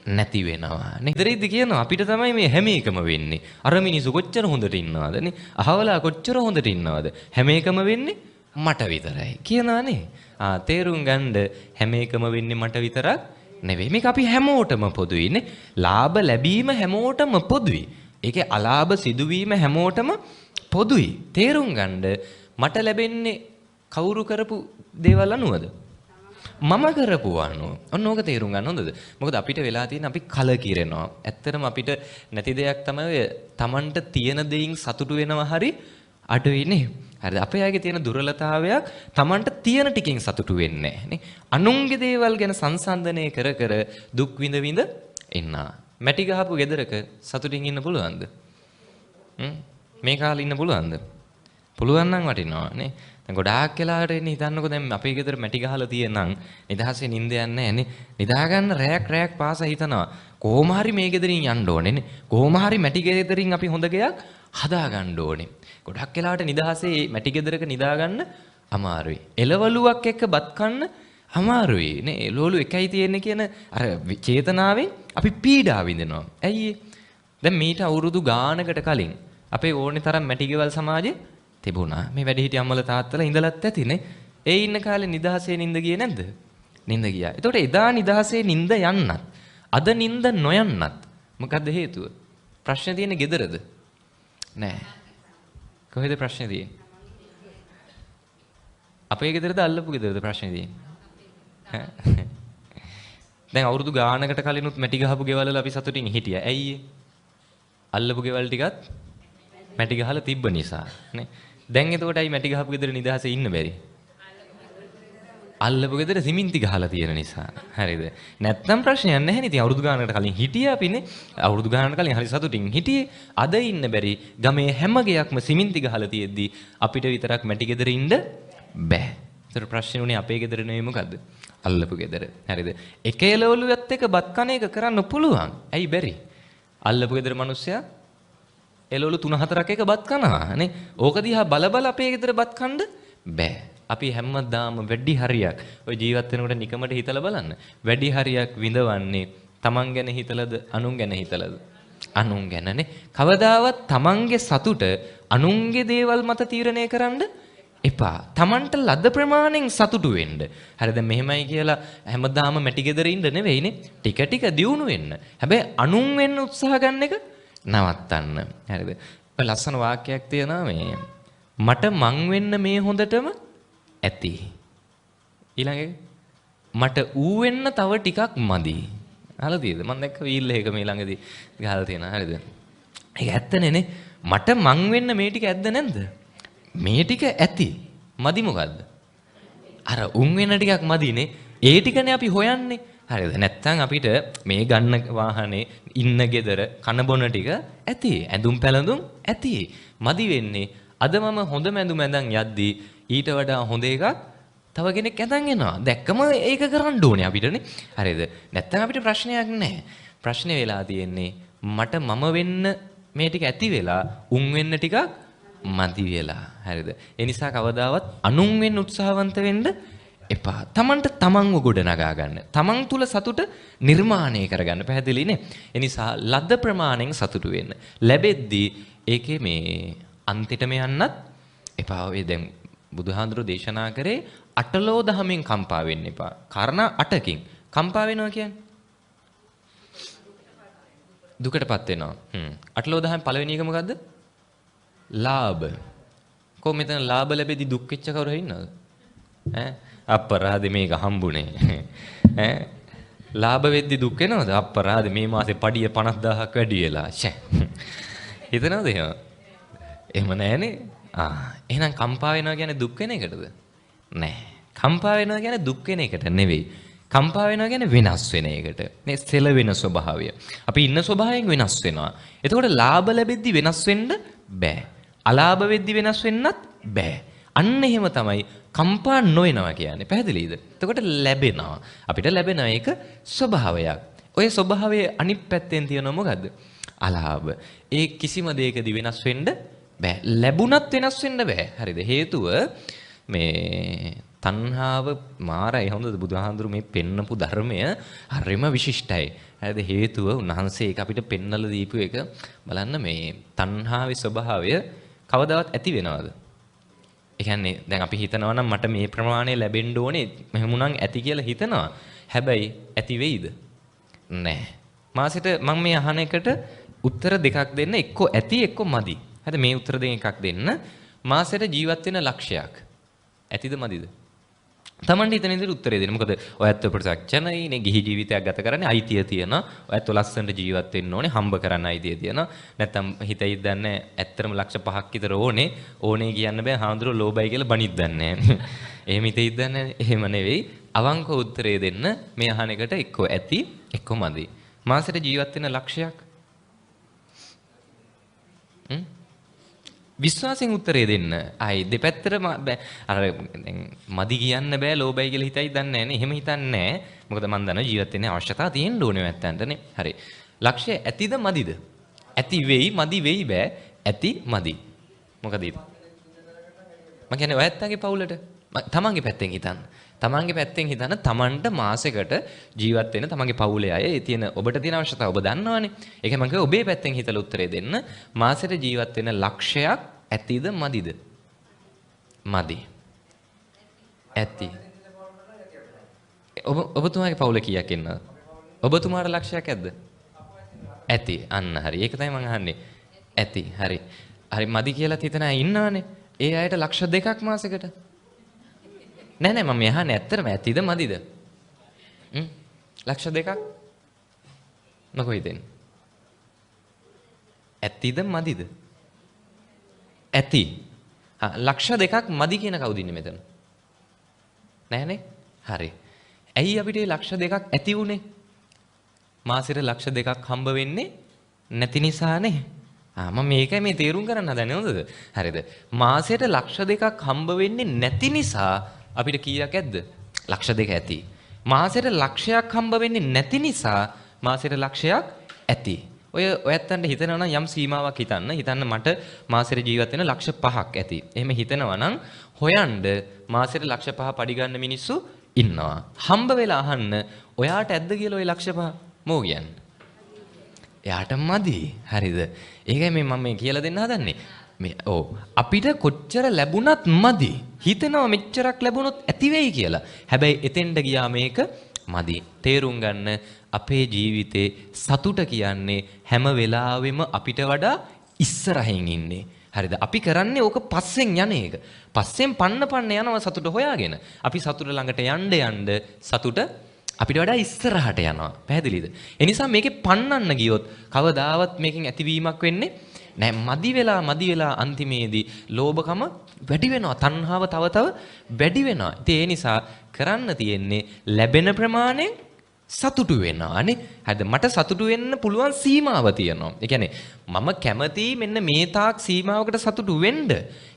නැති වෙනවා නේ. ඉතින් කියනවා අපිට තමයි මේ හැම එකම වෙන්නේ. අර මිනිස්සු කොච්චර හොඳට ඉන්නවද නේ? අහවලා කොච්චර හොඳට ඉන්නවද? හැම එකම වෙන්නේ මට විතරයි කියනවානේ. තේරුම් ගන්න හැම එකම වෙන්නේ මට විතරක් නෙවෙයි. මේක අපි හැමෝටම පොදුයි නේ. ලාභ ලැබීම හැමෝටම පොදුයි. ඒකේ අලාභ සිදුවීම හැමෝටම පොදුයි. තේරුම් ගන්න මට ලැබෙන්නේ කවුරු කරපු දේවල් අනුවද? මම කරපු අනුව. ඔන්න ඕක තේරුම් ගන්න හොඳද? මොකද අපිට වෙලා තියෙන අපි කලකිරෙනවා. ඇත්තටම අපිට නැති දෙයක් තමයි Tamanට තියෙන දෙයින් සතුටු වෙනවා හරි අඩුයි නේ. හරිද? අපේ අයගේ තියෙන දුර්වලතාවයක් Tamanට තියෙන ටිකෙන් සතුටු වෙන්නේ නැහැ නේ. අනුන්ගේ දේවල් ගැන සංසන්දනය කර කර දුක් විඳ විඳ ඉන්නා. මැටි ගහපු ගෙදරක සතුටින් ඉන්න පුළුවන්ද? මේ කාලේ ඉන්න පුළුවන්ද? පුළුවන් නම් වටිනවා නේ. දැන් ගොඩාක් වෙලාවට එන්නේ හිතන්නකෝ දැන් අපේ ගෙදර මැටි ගහලා තියෙනනම් නිදහසේ නිින්ද යන්නේ නැහැ නේ. නිදා ගන්න රැයක් පාසා හිතනවා. කොහොම හරි මේ ගෙදරින් යන්න ඕනේ නේ. කොහොම හරි මැටි ගෙදරින් අපි හොඳ ගයක් හදා ගන්න ඕනේ. ගොඩක් වෙලාවට නිදහසේ මැටි ගෙදරක නිදා ගන්න අමාරුයි. එළවලුවක් එක්ක බත් කන්න අමාරුයි නේ. එළවලු එකයි තියෙන්නේ කියන අර චේතනාවෙන් අපි පීඩා විඳිනවා. ඇයි දැන් මීට අවුරුදු ගානකට කලින් අපේ ඕනේ තරම් මැටි ගෙවල් සමාජේ තිබුණා. මේ වැඩිහිටි අම්මලා තාත්තලා ඉඳලත් ඇතිනේ. ඒ ඉන්න කාලේ නිදහසේ නිින්ද ගියේ නැද්ද? නිින්ද ගියා. ඒතකොට එදා නිදහසේ නිින්ද යන්නත් අද නිින්ද නොයන්නත් මොකද්ද හේතුව? ප්‍රශ්නේ තියෙන්නේ ගෙදරද? නෑ. කොහෙද ප්‍රශ්නේ තියෙන්නේ? අපේ ගෙදරද අල්ලපු ගෙදරද ප්‍රශ්නේ තියෙන්නේ? දැන් අවුරුදු ගානකට කලිනුත් මැටි ගහපු ගෙවල් වල අපි සතුටින් හිටියා. ඇයි අල්ලපු ගෙවල් ටිකත් මැටි ගහලා තිබ්බ නිසා නේ. දැන් එතකොටයි මැටි ගහපු ගෙදර නිදහසේ ඉන්න බැරි. අල්ලපු ගෙදර සිමෙන්ති ගහලා තියෙන නිසා. හරිද? නැත්තම් ප්‍රශ්නයක් නැහැ නේ. ඉතින් අවුරුදු ගානකට කලින් හිටියා අපිනේ. අවුරුදු ගානකට කලින් හරි සතුටින් හිටියේ. අද ඉන්න බැරි. ගමේ හැම ගෙයක්ම සිමෙන්ති ගහලා තියෙද්දි අපිට විතරක් මැටි ගෙදර ඉන්න බෑ. ඒතර ප්‍රශ්නේ උනේ අපේ ගෙදර නෙවෙයි මොකද්ද? අල්ලපු ගෙදර. හරිද? එක එළවලුවත් එක බත් කන එක කරන්න පුළුවන්. ඇයි බැරි? අල්ලපු ගෙදර මිනිස්සයා එළවලු 3-4ක් එක බත් කනවා නේ. ඕක දිහා බල අපේ ගෙදර බත් කන්න බෑ. අපි හැමදාම වැඩි හරියක් ඔය ජීවත් වෙනකොට නිකමට හිතලා බලන්න. වැඩි හරියක් විඳවන්නේ තමන් ගැන හිතලාද අනුන් ගැන හිතලාද? අනුන් ගැනනේ. කවදාවත් තමන්ගේ සතුට අනුන්ගේ දේවල් මත තීරණය කරන්න එපා. තමන්ට ලද ප්‍රමාණයෙන් සතුටු වෙන්න. හරිද? මෙහෙමයි කියලා හැමදාම මැටි ගෙදර ඉන්න නෙවෙයිනේ. ටික ටික දියුණු වෙන්න. හැබැයි අනුන් වෙන්න උත්සාහ ගන්න එක නවත්තන්න. හරිද? ඔය ලස්සන වාක්‍යයක් තියෙනවා මේ මට මං වෙන්න මේ හොඳටම ඇති. ඊළඟ එක මට ඌ වෙන්න තව ටිකක් මදි. අහලා තියෙද? මම දැක්ක වීල් එක මේ ළඟදී ගහලා තියෙනවා. හරිද? ඒක ඇත්තනේ නේ. මට මං වෙන්න මේ ටික ඇද්ද නැද්ද? මේ ටික ඇති. මදි මොකද්ද? අර උන් වෙන ටිකක් මදිනේ. ඒ ටිකනේ අපි හොයන්නේ. හරිද? නැත්තම් අපිට මේ ගන්න වාහනේ ඉන්න ගෙදර කන බොන ටික ඇති. ඇඳුම් පැළඳුම් ඇති. මදි වෙන්නේ අද මම හොඳ මැඳුම් ඇඳන් යද්දී ඊට වඩා හොඳ එකක් තව කෙනෙක් ඇඳන් එනවා. දැක්කම ඒක කරන්න ඕනේ අපිටනේ. හරිද? නැත්තම් අපිට ප්‍රශ්නයක් නැහැ. ප්‍රශ්නේ වෙලා තියෙන්නේ මට මම වෙන්න මේ ටික ඇති වෙලා උන් වෙන්න ටිකක් මදි වෙලා. හරිද? ඒ නිසා කවදාවත් අනුන් වෙන්න උත්සාහවන්ත වෙන්න එපා. තමන්ට තමන්ව ගොඩනගා ගන්න. තමන් තුල සතුට නිර්මාණය කරගන්න. පැහැදිලිනේ? ඒ නිසා ලද ප්‍රමාණයෙන් සතුටු වෙන්න. ලැබෙද්දී ඒකේ මේ අන්තිටම යන්නත් එපා. ඔය දැන් බුදුහාඳුරෝ දේශනා කරේ අටලෝ දහමින් කම්පා වෙන්න එපා. කාරණා 8කින් කම්පා වෙනවා කියන්නේ දුකටපත් වෙනවා. අටලෝ දහම පළවෙනි එක මොකද්ද? ලාභ. කොහොම මෙතන ලාභ ලැබෙදි දුක් වෙච්ච කවුරු හරි ඉන්නවද? අපරාධ මේක හම්බුනේ. ලාභ වෙද්දි දුක් වෙනවද? අපරාධ මේ මාසේ පඩිය 50000ක් වැඩි වෙලා. ෂෑ. හිතනවද එහෙම? එහෙම නෑනේ. එහෙනම් කම්පා වෙනවා කියන්නේ දුක් වෙන එකටද? නෑ. කම්පා වෙනවා කියන්නේ දුක් වෙන එකට නෙවෙයි. කම්පා වෙනවා කියන්නේ වෙනස් වෙන එකට. මේ සෙල වෙන ස්වභාවය. අපි ඉන්න ස්වභාවයෙන් වෙනස් වෙනවා. එතකොට ලාභ ලැබෙද්දි වෙනස් වෙන්න බෑ. අලාභ වෙද්දි වෙනස් වෙන්නත් බෑ. අන්න එහෙම තමයි කම්පා නොවෙනවා කියන්නේ. පැහැදිලිද? එතකොට ලැබෙනවා. අපිට ලැබෙන එක ස්වභාවයක්. ඔය ස්වභාවයේ අනිත් පැත්තෙන් තියෙන මොකද්ද? අලාභ. ඒ කිසිම දෙයකදී වෙනස් වෙන්න බෑ. ලැබුණත් වෙනස් වෙන්න බෑ. හරිද? හේතුව මේ තණ්හාව මාරයි. හොඳද? බුදුහාඳුරු මේ පෙන්නපු ධර්මය හරිම විශිෂ්ටයි. හරිද? හේතුව උන්වහන්සේ ඒක අපිට පෙන්නලා දීපු එක බලන්න මේ තණ්හාවේ ස්වභාවය කවදාවත් ඇති වෙනවද? ඒ කියන්නේ දැන් අපි හිතනවා නම් මට මේ ප්‍රමාණය ලැබෙන්න ඕනේ මෙහෙමුණන් ඇති කියලා හිතනවා. හැබැයි ඇති වෙයිද? නැහැ. මාසෙට මම මේ අහන එකට උත්තර දෙකක් දෙන්න. එක්කෝ ඇති එක්කෝ මදි. හරිද? මේ උත්තර දෙකෙන් එකක් දෙන්න. මාසෙට ජීවත් වෙන ලක්ෂයක්. ඇතිද මදිද? තමන්ට හිතන විදිහට උත්තරේ දෙන්න. මොකද ඔයත් ප්‍රසක්ෂණයිනේ ගිහි ජීවිතයක් ගත කරන්නේ අයිතිය තියෙනවා. ඔයත් ලස්සනට ජීවත් වෙන්න ඕනේ. හම්බ කරන්න අයිතිය තියෙනවා. නැත්තම් හිතයි දන්නේ ඇත්තටම ලක්ෂ 5ක් විතර ඕනේ කියන්න බෑ. හාමුදුරුවෝ ලෝභයි කියලා බනිත් දන්නේ නැහැ. එහෙම හිතයි දන්නේ එහෙම නෙවෙයි. අවංක උත්තරේ දෙන්න මේ අහන එකට එක්කෝ ඇති එක්කෝ මදි. මාසෙට ජීවත් වෙන ලක්ෂයක්. විශ්වාසයෙන් උත්තරේ දෙන්න. ආයි දෙපැත්තට අර මදි කියන්න බෑ ලෝභයි කියලා හිතයි දන්නේ නැහැ නේ. එහෙම හිතන්නේ නැහැ. මොකද මන් දන්නවා ජීවත් වෙන්න අවශ්‍යතාව තියෙන්න ඕනේ නැත්තන්ටනේ. හරි. ලක්ෂ්‍ය ඇතිද මදිද? ඇති වෙයි මදි වෙයි බෑ. ඇති මදි. මොකද ඒක? මම කියන්නේ ඔයත්තගේ පවුලට තමන්ගේ පැත්තෙන් හිතන්න. තමන්ගේ පැත්තෙන් හිතන්න තමන්ට මාසෙකට ජීවත් වෙන තමන්ගේ පවුලේ අය ඒ තියෙන ඔබට තියෙන අවශ්‍යතාව ඔබ දන්නවනේ. ඒක මම කිව්වා ඔබේ පැත්තෙන් හිතලා උත්තරේ දෙන්න. මාසෙට ජීවත් වෙන ලක්ෂයක් ඇතිද මදිද? මදි. ඇති. ඔබතුමාගේ පවුල කීයක් ඉන්නවද? ඔබතුමාට ලක්ෂයක් ඇද්ද? ඇති. අන්න හරි. ඒක තමයි මම අහන්නේ. ඇති. හරි. හරි මදි කියලා හිතන අය ඉන්නවනේ. ඒ අයට ලක්ෂ 2ක් මාසෙකට. නෑ මම අහන්නේ ඇත්තටම ඇතිද මදිද? ලක්ෂ 2ක්? මොකෝ හිතෙන්නේ? ඇතිද මදිද? ඇති. ලක්ෂ 2ක් මදි කියන කවුද ඉන්නේ මෙතන? නෑනේ. හරි. ඇයි අපිට ලක්ෂ 2ක් ඇති උනේ? මාසෙට ලක්ෂ 2ක් හම්බ වෙන්නේ නැති නිසානේ. මම මේකයි මේ තේරුම් ගන්න හදන්නේ හොඳද? හරිද? මාසෙට ලක්ෂ 2ක් හම්බ වෙන්නේ නැති නිසා අපිට කීයක් ඇද්ද? ලක්ෂ 2 ඇති. මාසෙට ලක්ෂයක් හම්බ වෙන්නේ නැති නිසා මාසෙට ලක්ෂයක් ඇති. ඔයත්තන්ට හිතනවා නම් යම් සීමාවක් හිතන්න මට මාසෙට ජීවත් වෙන ලක්ෂ 5ක් ඇති. එහෙම හිතනවා නම් හොයන්න මාසෙට ලක්ෂ 5 පඩි ගන්න මිනිස්සු ඉන්නවා. හම්බ වෙලා අහන්න ඔයාට ඇද්ද කියලා ওই ලක්ෂ 5 මෝ කියන්නේ. එයාට මදි. හරිද? ඒකයි මම මේ කියලා දෙන්න හදන්නේ. අපිට කොච්චර ලැබුණත් මදි. හිතනවා මෙච්චරක් ලැබුණොත් ඇති වෙයි කියලා. හැබැයි එතෙන්ට ගියා මේක මදි. තේරුම් ගන්න අපේ ජීවිතේ සතුට කියන්නේ හැම වෙලාවෙම අපිට වඩා ඉස්සරහින් ඉන්නේ. හරිද? අපි කරන්නේ ඕක පස්සෙන් යන එක. පස්සෙන් පන්න යනවා සතුට හොයාගෙන. අපි සතුට ළඟට යන්න සතුට අපිට වඩා ඉස්සරහට යනවා. පැහැදිලිද? ඒ නිසා මේකේ පන්නන්න ගියොත් කවදාවත් මේකෙන් ඇතිවීමක් වෙන්නේ නෑ. මදි වෙලා අන්තිමේදී ලෝභකම වැඩි වෙනවා. තණ්හාව තව වැඩි වෙනවා. ඉතින් ඒ නිසා කරන්න තියෙන්නේ ලැබෙන ප්‍රමාණයෙන් සතුටු වෙනවානේ. හරිද? මට සතුටු වෙන්න පුළුවන් සීමාව තියෙනවා. ඒ කියන්නේ මම කැමති මෙන්න මේ තාක් සීමාවකට සතුටු වෙන්න.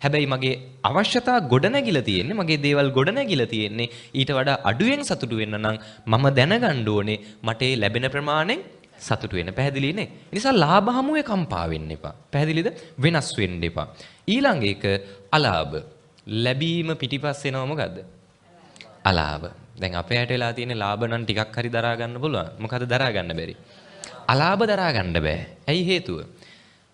හැබැයි මගේ අවශ්‍යතා ගොඩනැගිලා තියෙන්නේ, මගේ දේවල් ගොඩනැගිලා තියෙන්නේ ඊට වඩා අඩුවෙන් සතුටු වෙන්න නම් මම දැනගන්න ඕනේ මට ඒ ලැබෙන ප්‍රමාණයෙන් සතුටු වෙන්න. පැහැදිලි නේ? ඒ නිසා ලාභ හමුවේ කම්පා වෙන්න එපා. පැහැදිලිද? වෙනස් වෙන්න එපා. ඊළඟ එක අලාභ. ලැබීම පිටිපස්ස එනවා මොකද්ද? අලාභ. දැන් අපේ ඇට වෙලා තියෙන ලාභ නම් ටිකක් හරි දරා ගන්න පුළුවන්. මොකද දරා ගන්න බැරි? අලාභ දරා ගන්න බෑ. ඇයි හේතුව?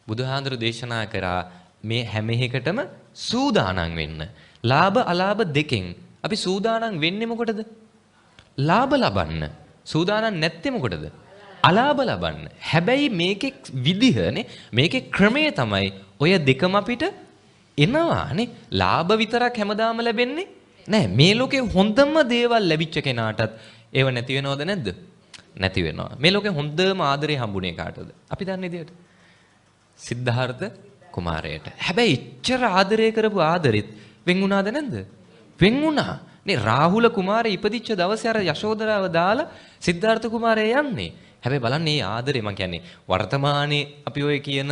බුදුහාඳුරු දේශනා කරා මේ හැම එකටම සූදානම් වෙන්න. ලාභ අලාභ දෙකෙන් අපි සූදානම් වෙන්නේ මොකටද? ලාභ ලබන්න. සූදානම් නැත්තේ මොකටද? අලාභ ලබන්න. හැබැයි මේකේ විදිහනේ, මේකේ ක්‍රමය තමයි ඔය දෙකම අපිට එනවානේ. ලාභ විතරක් හැමදාම ලැබෙන්නේ නෑ. මේ ලෝකේ හොඳම දේවල් ලැබිච්ච කෙනාටත් ඒව නැති වෙනවද නැද්ද? නැති වෙනවා. මේ ලෝකේ හොඳම ආදරේ හම්බුනේ කාටද? අපි දන්නේ විදියට සිද්ධාර්ථ කුමාරයට. හැබැයි ඉච්චර ආදරය කරපු ආදරෙත් වෙන් වුණාද නැද්ද? වෙන් වුණා. නේ රාහුල කුමාරයා ඉපදිච්ච දවසේ අර යශෝදරාව දාලා සිද්ධාර්ථ කුමාරයා යන්නේ. හැබැයි බලන්න මේ ආදරේ මං කියන්නේ වර්තමානයේ අපි ඔය කියන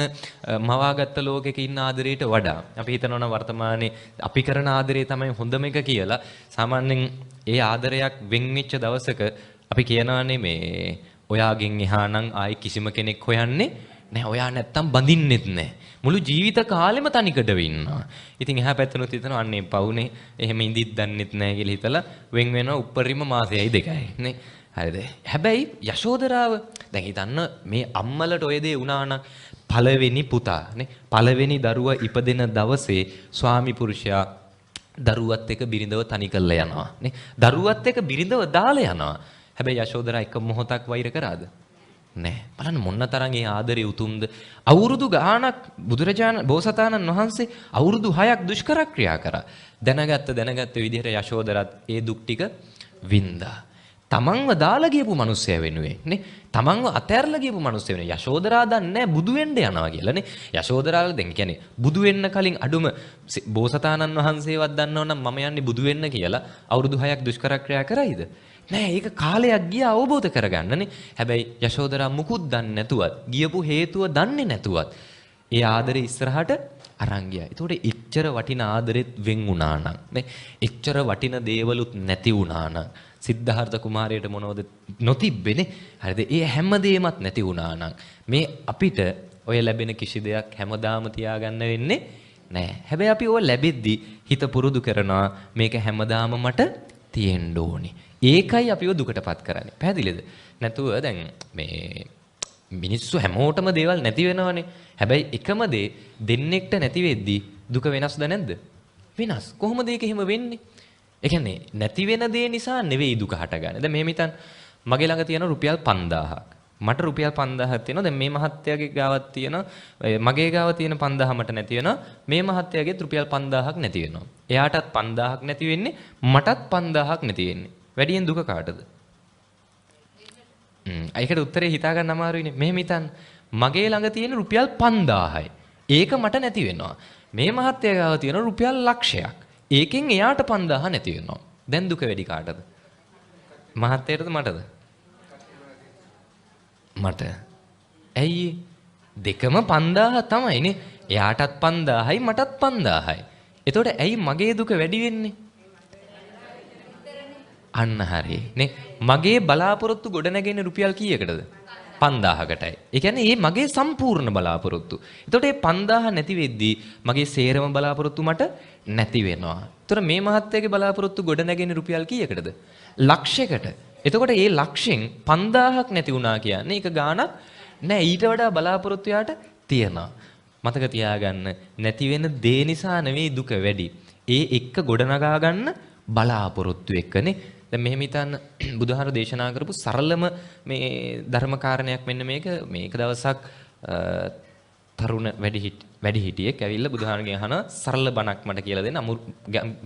මවාගත්ත ලෝකෙක ඉන්න ආදරයට වඩා අපි හිතනවා නම් වර්තමානයේ අපි කරන ආදරේ තමයි හොඳම එක කියලා. සාමාන්‍යයෙන් ඒ ආදරයක් වෙන් වෙච්ච දවසක අපි කියනවානේ මේ ඔයාගෙන් එහා නම් ආයි කිසිම කෙනෙක් හොයන්නේ නැහැ. ඔයා නැත්තම් බඳින්නෙත් නැහැ. මුළු ජීවිත කාලෙම තනිකඩ වෙන්නවා. ඉතින් එහා පැත්තනොත් හිතනවා අන්නේ පවුනේ එහෙම ඉඳිත් දන්නෙත් නැහැ කියලා හිතලා වෙන් වෙනවා උප්පරිම මාසයයි දෙකයි නේ. හරිද? හැබැයි යශෝදරාව දැන් හිතන්න මේ අම්මලට ඔය දේ වුණා නම් පළවෙනි පුතා නේ පළවෙනි දරුවා ඉපදෙන දවසේ ස්වාමි පුරුෂයා දරුවත් එක්ක බිරිඳව තනි කරලා යනවා නේ. දරුවත් එක්ක බිරිඳව දාලා යනවා. හැබැයි යශෝදරා එක මොහොතක් වෛර කරාද? නෑ. බලන්න මොන්න තරම් ඒ ආදරේ උතුම්ද. අවුරුදු ගාණක් බුදුරජාණන් බෝසතාණන් වහන්සේ අවුරුදු 6ක් දුෂ්කර ක්‍රියා කරා. දැනගත්ත විදිහට යශෝදරත් ඒ දුක් ටික වින්දා. තමන්ව දාලා ගියපු මිනිස්සයා වෙනුවෙන් නේ තමන්ව අතහැරලා ගියපු මිනිස්සයා වෙනුවෙන් යශෝදරා දන්නේ බුදු වෙන්න යනවා කියලා නේ. යශෝදරාල දැන් කියන්නේ බුදු වෙන්න කලින් අඩුම බෝසතාණන් වහන්සේවත් දන්නව නම් මම යන්නේ බුදු වෙන්න කියලා අවුරුදු 6ක් දුෂ්කර ක්‍රියා කරයිද? නෑ. ඒක කාලයක් ගියා අවබෝධ කරගන්නනේ. හැබැයි යශෝදරා මුකුත් දන්නේ නැතුවත් ගියපු හේතුව දන්නේ නැතුවත් ඒ ආදරේ ඉස්සරහට අරන් ගියා. ඒතකොට එච්චර වටින ආදරෙත් වෙන් වුණා නම් නේ එච්චර වටින දේවලුත් නැති වුණා නම් සිද්ධාර්ථ කුමාරයට මොනවද නොතිබ්බේනේ. හරිද? ඒ හැමදේමත් නැති වුණා නම් මේ අපිට ඔය ලැබෙන කිසි දෙයක් හැමදාම තියාගන්න වෙන්නේ නෑ. හැබැයි අපි ඔය ලැබෙද්දි හිත පුරුදු කරනවා මේක හැමදාම මට තියෙන්න ඕනේ. ඒකයි අපිව දුකටපත් කරන්නේ. පැහැදිලිද? නැතුව දැන් මේ මිනිස්සු හැමෝටම දේවල් නැති වෙනවනේ. හැබැයි එකම දේ දෙන්නෙක්ට නැති වෙද්දී දුක වෙනස්ද නැද්ද? වෙනස්. කොහොමද ඒක එහෙම වෙන්නේ? ඒ කියන්නේ නැති වෙන දේ නිසා නෙවෙයි දුක හටගන්නේ. දැන් මෙහෙම හිතන්න. මගේ ළඟ තියෙන රුපියල් 5000ක්. මට රුපියල් 5000ක් තියෙනවා. දැන් මේ මහත්තයාගේ ගාවක් තියෙන මගේ ගාව තියෙන 5000 මට නැති වෙනවා. මේ මහත්තයාගේත් රුපියල් 5000ක් නැති වෙනවා. එයාටත් 5000ක් නැති වෙන්නේ. මටත් 5000ක් නැති වෙන්නේ. වැඩියෙන් දුක කාටද? ඒකට උත්තරේ හිතා ගන්න අමාරුයිනේ. මෙහෙම හිතන්න. මගේ ළඟ තියෙන රුපියල් 5000යි. ඒක මට නැති වෙනවා. මේ මහත්තයා ගාව තියෙන රුපියල් ලක්ෂයක්. ඒකෙන් එයාට 5000 නැති වෙනවා. දැන් දුක වැඩි කාටද? මහත්තයාටද මටද? මට. ඇයි? දෙකම 5000 තමයිනේ. එයාටත් 5000යි මටත් 5000යි. එතකොට ඇයි මගේ දුක වැඩි වෙන්නේ? අන්න හරි නේ. මගේ බලාපොරොත්තු ගොඩ නැගෙන්නේ රුපියල් කීයකටද? 5000කටයි. ඒ කියන්නේ මේ මගේ සම්පූර්ණ බලාපොරොත්තු. එතකොට මේ 5000 නැති වෙද්දී මගේ සේරම බලාපොරොත්තු මට නැති වෙනවා. එතකොට මේ මහත්තයාගේ බලාපොරොත්තු ගොඩ නැගෙන්නේ රුපියල් කීයකටද? ලක්ෂයකට. එතකොට මේ ලක්ෂෙන් 5000ක් නැති වුණා කියන්නේ ඒක ගාණක් නෑ. ඊට වඩා බලාපොරොත්තු යාට තියෙනවා. මතක තියාගන්න නැති වෙන දේ නිසා නෙවෙයි දුක වැඩි. ඒ එක්ක ගොඩනගා ගන්න බලාපොරොත්තු එක්කනේ. දැන් මෙහෙම හිතන්න බුදුහාර දේශනා කරපු සරලම මේ ධර්ම කාරණයක් මෙන්න මේක දවසක් තරුණ වැඩිහිටියෙක් ඇවිල්ලා බුදුහාරගෙන් අහන සරල බණක් මට කියලා දෙන්න.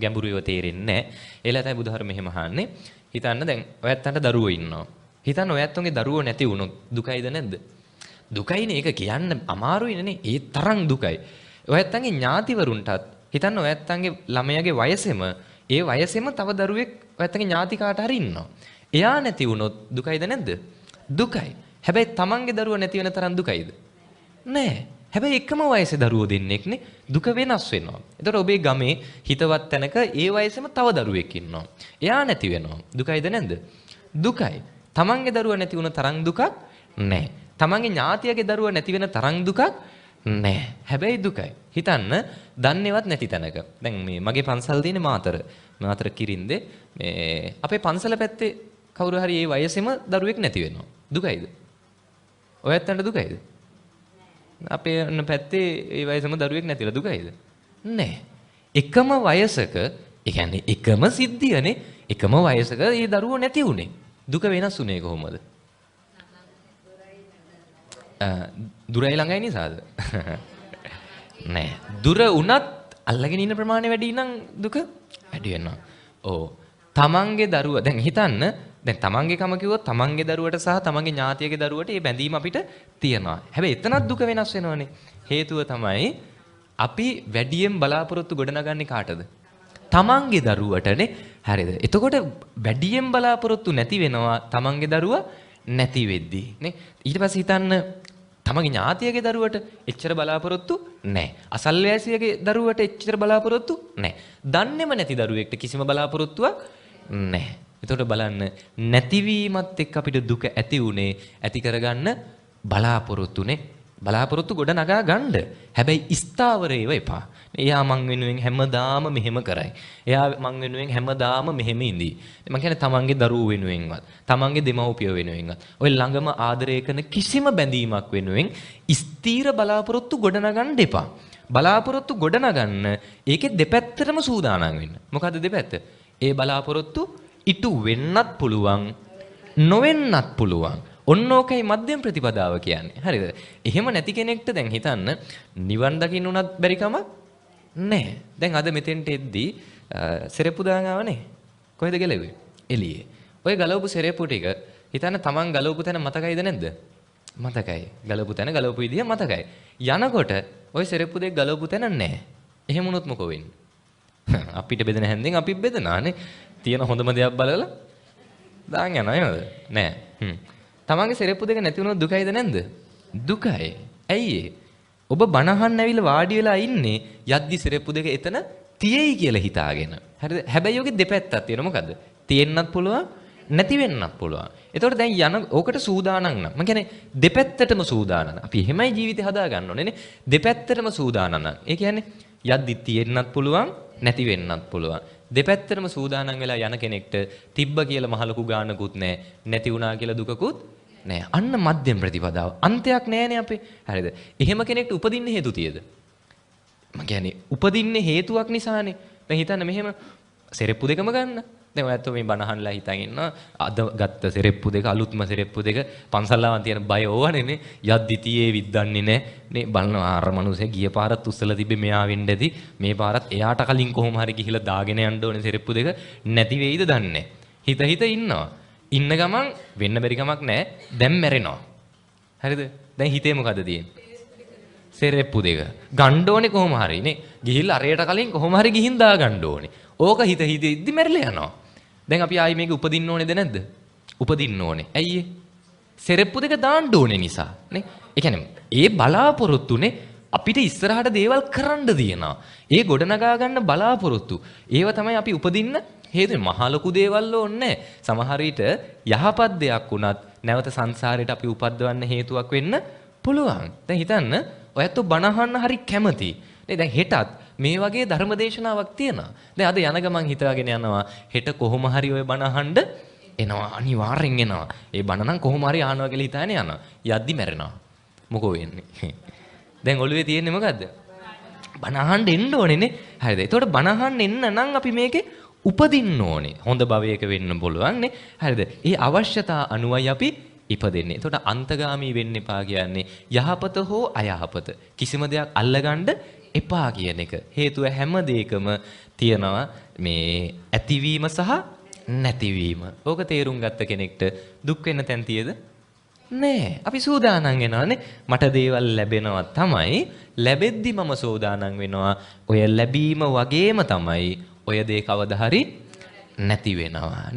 ගැඹුරුව තේරෙන්නේ නැහැ. ඒලා තමයි බුදුහාර මෙහෙම අහන්නේ. හිතන්න දැන් ඔයත්තන්ට දරුවෝ ඉන්නවා. හිතන්න ඔයත්තන්ගේ දරුවෝ නැති වුණොත් දුකයිද නැද්ද? දුකයිනේ. ඒක කියන්න අමාරුයිනේ. ඒ තරම් දුකයි. ඔයත්තන්ගේ ඥාතිවරුන්ටත් හිතන්න ඔයත්තන්ගේ ළමයාගේ වයසෙම ඒ වයසෙම තව දරුවෙක් ඔයත්තන්ගේ ඥාති කාට හරි ඉන්නවා. එයා නැති වුණොත් දුකයිද නැද්ද? දුකයි. හැබැයි තමන්ගේ දරුවා නැති වෙන තරම් දුකයිද? නෑ. හැබැයි එකම වයසේ දරුවෝ දෙන්නෙක්නේ දුක වෙනස් වෙනවා. ඒතකොට ඔබේ ගමේ හිතවත් තැනක ඒ වයසේම තව දරුවෙක් ඉන්නවා. එයා නැති වෙනවා. දුකයිද නැද්ද? දුකයි. තමන්ගේ දරුවා නැති වුණ තරම් දුකක් නෑ. තමන්ගේ ඥාතියගේ දරුවා නැති වෙන තරම් දුකක් නෑ. හැබැයි දුකයි. හිතන්න දන්නේවත් නැති තැනක. දැන් මේ මගේ පන්සල් තියෙන්නේ මාතර කිරින්දේ මේ අපේ පන්සල පැත්තේ කවුරු හරි ඒ වයසේම දරුවෙක් නැති වෙනවා. දුකයිද? ඔයත් අන්න දුකයිද? අපේ අන්න පැත්තේ ඒ වයසේම දරුවෙක් නැතිලා දුකයිද? නෑ. එකම වයසක, ඒ කියන්නේ එකම සිද්ධියනේ, එකම වයසක ඒ දරුවෝ නැති වුනේ. දුක වෙනස් වුනේ කොහොමද? දුරයි ළඟයි නිසාද? නෑ. දුර උනත් අල්ලගෙන ඉන්න ප්‍රමාණය වැඩි නම් දුක වැඩි වෙනවා. ඔව්. තමන්ගේ දරුවා දැන් හිතන්න දැන් තමන්ගේ කම කිව්වොත් තමන්ගේ දරුවට සහ තමන්ගේ ඥාතියගේ දරුවට මේ බැඳීම අපිට තියෙනවා. හැබැයි එතනත් දුක වෙනස් වෙනවනේ. හේතුව තමයි අපි වැඩියෙන් බලාපොරොත්තු ගොඩනගන්නේ කාටද? තමන්ගේ දරුවටනේ. හරිද? එතකොට වැඩියෙන් බලාපොරොත්තු නැති වෙනවා තමන්ගේ දරුවා නැති වෙද්දී නේ. ඊට පස්සේ හිතන්න තමන්ගේ ඥාතියගේ දරුවට එච්චර බලාපොරොත්තු නැහැ. අසල්වැසියගේ දරුවට එච්චර බලාපොරොත්තු නැහැ. දන්නේම නැති දරුවෙක්ට කිසිම බලාපොරොත්තුවක් නැහැ. එතකොට බලන්න නැතිවීමත් එක්ක අපිට දුක ඇති උනේ ඇති කරගන්න බලාපොරොත්තුනේ. බලාපොරොත්තු ගොඩ නගා ගන්න. හැබැයි ස්ථාවරේව එපා. එයා මං වෙනුවෙන් හැමදාම මෙහෙම කරයි. එයා මං වෙනුවෙන් හැමදාම මෙහෙම ඉඳී. මං කියන්නේ තමන්ගේ දරුවෝ වෙනුවෙන්වත්, තමන්ගේ දෙමව්පියෝ වෙනුවෙන්වත්, ඔය ළඟම ආදරය කරන කිසිම බැඳීමක් වෙනුවෙන් ස්ථීර බලාපොරොත්තු ගොඩ නගන්න එපා. බලාපොරොත්තු ගොඩ නගන්න ඒකේ දෙපැත්තටම සූදානම් වෙන්න. මොකද්ද දෙපැත්ත? ඒ බලාපොරොත්තු ඉටු වෙන්නත් පුළුවන්, නොවෙන්නත් පුළුවන්. ඔන්න ඕකයි මධ්‍යම ප්‍රතිපදාව කියන්නේ. හරිද? එහෙම නැති කෙනෙක්ට දැන් හිතන්න නිවන් දකින්න උනත් බැරි කමක් නැහැ. දැන් අද මෙතෙන්ට එද්දී සෙරෙප්පු දාන් ආවනේ. කොහෙද ගලෙව්වේ? එළියේ. ඔය ගලවපු සෙරෙප්පු ටික හිතන්න තමන් ගලවපු තැන මතකයිද නැද්ද? මතකයි. ගලවපු තැන ගලවපු විදිය මතකයි. යනකොට ඔය සෙරෙප්පු දෙක ගලවපු තැන නැහැ. එහෙම වුණොත් මොකෝ වෙන්නේ? අපිට බෙදෙන හැන්දෙන් අපි බෙදනානේ. තියෙන හොඳම දෙයක් බලලා දාන් යනවා නේද? නෑ. තමන්ගේ සෙරෙප්පු දෙක නැති වුණොත් දුකයිද නැද්ද? දුකයි. ඇයි ඒ? ඔබ බනහන් ඇවිල්ලා වාඩි වෙලා ඉන්නේ යද්දි සෙරෙප්පු දෙක එතන තියෙයි කියලා හිතාගෙන. හරිද? හැබැයි ඔගේ දෙපැත්තක් තියෙනවා. මොකද්ද? තියෙන්නත් පුළුවන්, නැති වෙන්නත් පුළුවන්. ඒතකොට දැන් යන ඕකට සූදානම් නම්. මම කියන්නේ දෙපැත්තටම සූදානම්. අපි එහෙමයි ජීවිතේ හදා ගන්න ඕනේ නේ. දෙපැත්තටම සූදානම් නම්. ඒ කියන්නේ යද්දි තියෙන්නත් පුළුවන්, නැති වෙන්නත් පුළුවන්. දෙපැත්තටම සූදානම් වෙලා යන කෙනෙක්ට තිබ්බ කියලා මහ ලොකු ගානකුත් නැහැ. නැති වුණා කියලා දුකකුත් නැහැ. අන්න මධ්‍යම ප්‍රතිපදාව. අන්තයක් නැහැනේ අපේ. හරිද? එහෙම කෙනෙක්ට උපදින්න හේතු තියද? මම කියන්නේ උපදින්නේ හේතුවක් නිසානේ. දැන් හිතන්න මෙහෙම සෙරෙප්පු දෙකම ගන්න. දැන් ඔයත් මේ බනහන්ලා හිතන් ඉන්නවා අද ගත්ත සෙරෙප්පු දෙක අලුත්ම සෙරෙප්පු දෙක පන්සල්ලාවන් තියෙන බය ඕවනේ යද්දි තියේ විද්දන්නේ නැහැ නේ බලනවා අර මනුස්සයා ගිය පාරත් උස්සලා තිබ්බේ මෙයා වෙන්න ඇති මේ පාරත් එයාට කලින් කොහොම හරි ගිහිලා දාගෙන යන්න ඕනේ සෙරෙප්පු දෙක නැති වෙයිද දන්නේ හිත ඉන්නවා ඉන්න ගමන් වෙන්න බැරි කමක් නැහැ දැන් මැරෙනවා හරිද දැන් හිතේ මොකද තියෙන්නේ සෙරෙප්පු දෙක ගන්න ඕනේ කොහොම හරි නේ ගිහිල්ලා අරයට කලින් කොහොම හරි ගිහින් දා ගන්න ඕනේ ඕක හිත ඉද්දි මැරිලා යනවා දැන් අපි ආයි මේක උපදින්න ඕනේද නැද්ද? උපදින්න ඕනේ. ඇයි ඒ? සෙරෙප්පු දෙක දාන්න ඕනේ නිසා නේ. ඒ කියන්නේ ඒ බලාපොරොත්තුනේ අපිට ඉස්සරහට දේවල් කරන්න දිනවා. ඒ ගොඩනගා ගන්න බලාපොරොත්තු. ඒව තමයි අපි උපදින්න හේතුව. මහා ලොකු දේවල් ඕනේ. සමහර විට යහපත් දෙයක් වුණත් නැවත සංසාරයට අපි උපද්දවන්න හේතුවක් වෙන්න පුළුවන්. දැන් හිතන්න ඔයත් බණහන්න හරි කැමති. නේ දැන් හෙටත් මේ වගේ ධර්මදේශනාවක් තියෙනවා. දැන් අද යන ගමන් හිතාගෙන යනවා හෙට කොහොම හරි ඔය බණ අහන්න එනවා අනිවාර්යෙන් එනවා. ඒ බණ නම් කොහොම හරි අහනවා කියලා හිතාගෙන යනවා. යද්දි මැරෙනවා. මොකෝ වෙන්නේ? දැන් ඔළුවේ තියෙන්නේ මොකද්ද? බණ අහන්න එන්න ඕනේ නේ. හරිද? ඒතකොට බණ අහන්න එන්න නම් අපි මේකේ උපදින්න ඕනේ. හොඳ භවයක වෙන්න පුළුවන් නේ. හරිද? ඒ අවශ්‍යතා අනුවයි අපි ඉපදෙන්නේ. ඒතකොට අන්තගාමී වෙන්න එපා කියන්නේ යහපත හෝ අයහපත කිසිම දෙයක් අල්ලගන්න එපා කියන එක. හේතුව හැම දෙයකම තියනවා මේ ඇතිවීම සහ නැතිවීම. ඕක තේරුම් ගත්ත කෙනෙක්ට දුක් වෙන්න තැන් තියද? නෑ. අපි සූදානම් වෙනවානේ. මට දේවල් ලැබෙනවා තමයි. ලැබෙද්දි මම සූදානම් වෙනවා. ඔය ලැබීම වගේම තමයි ඔය දේ කවදා හරි නැති වෙනවා.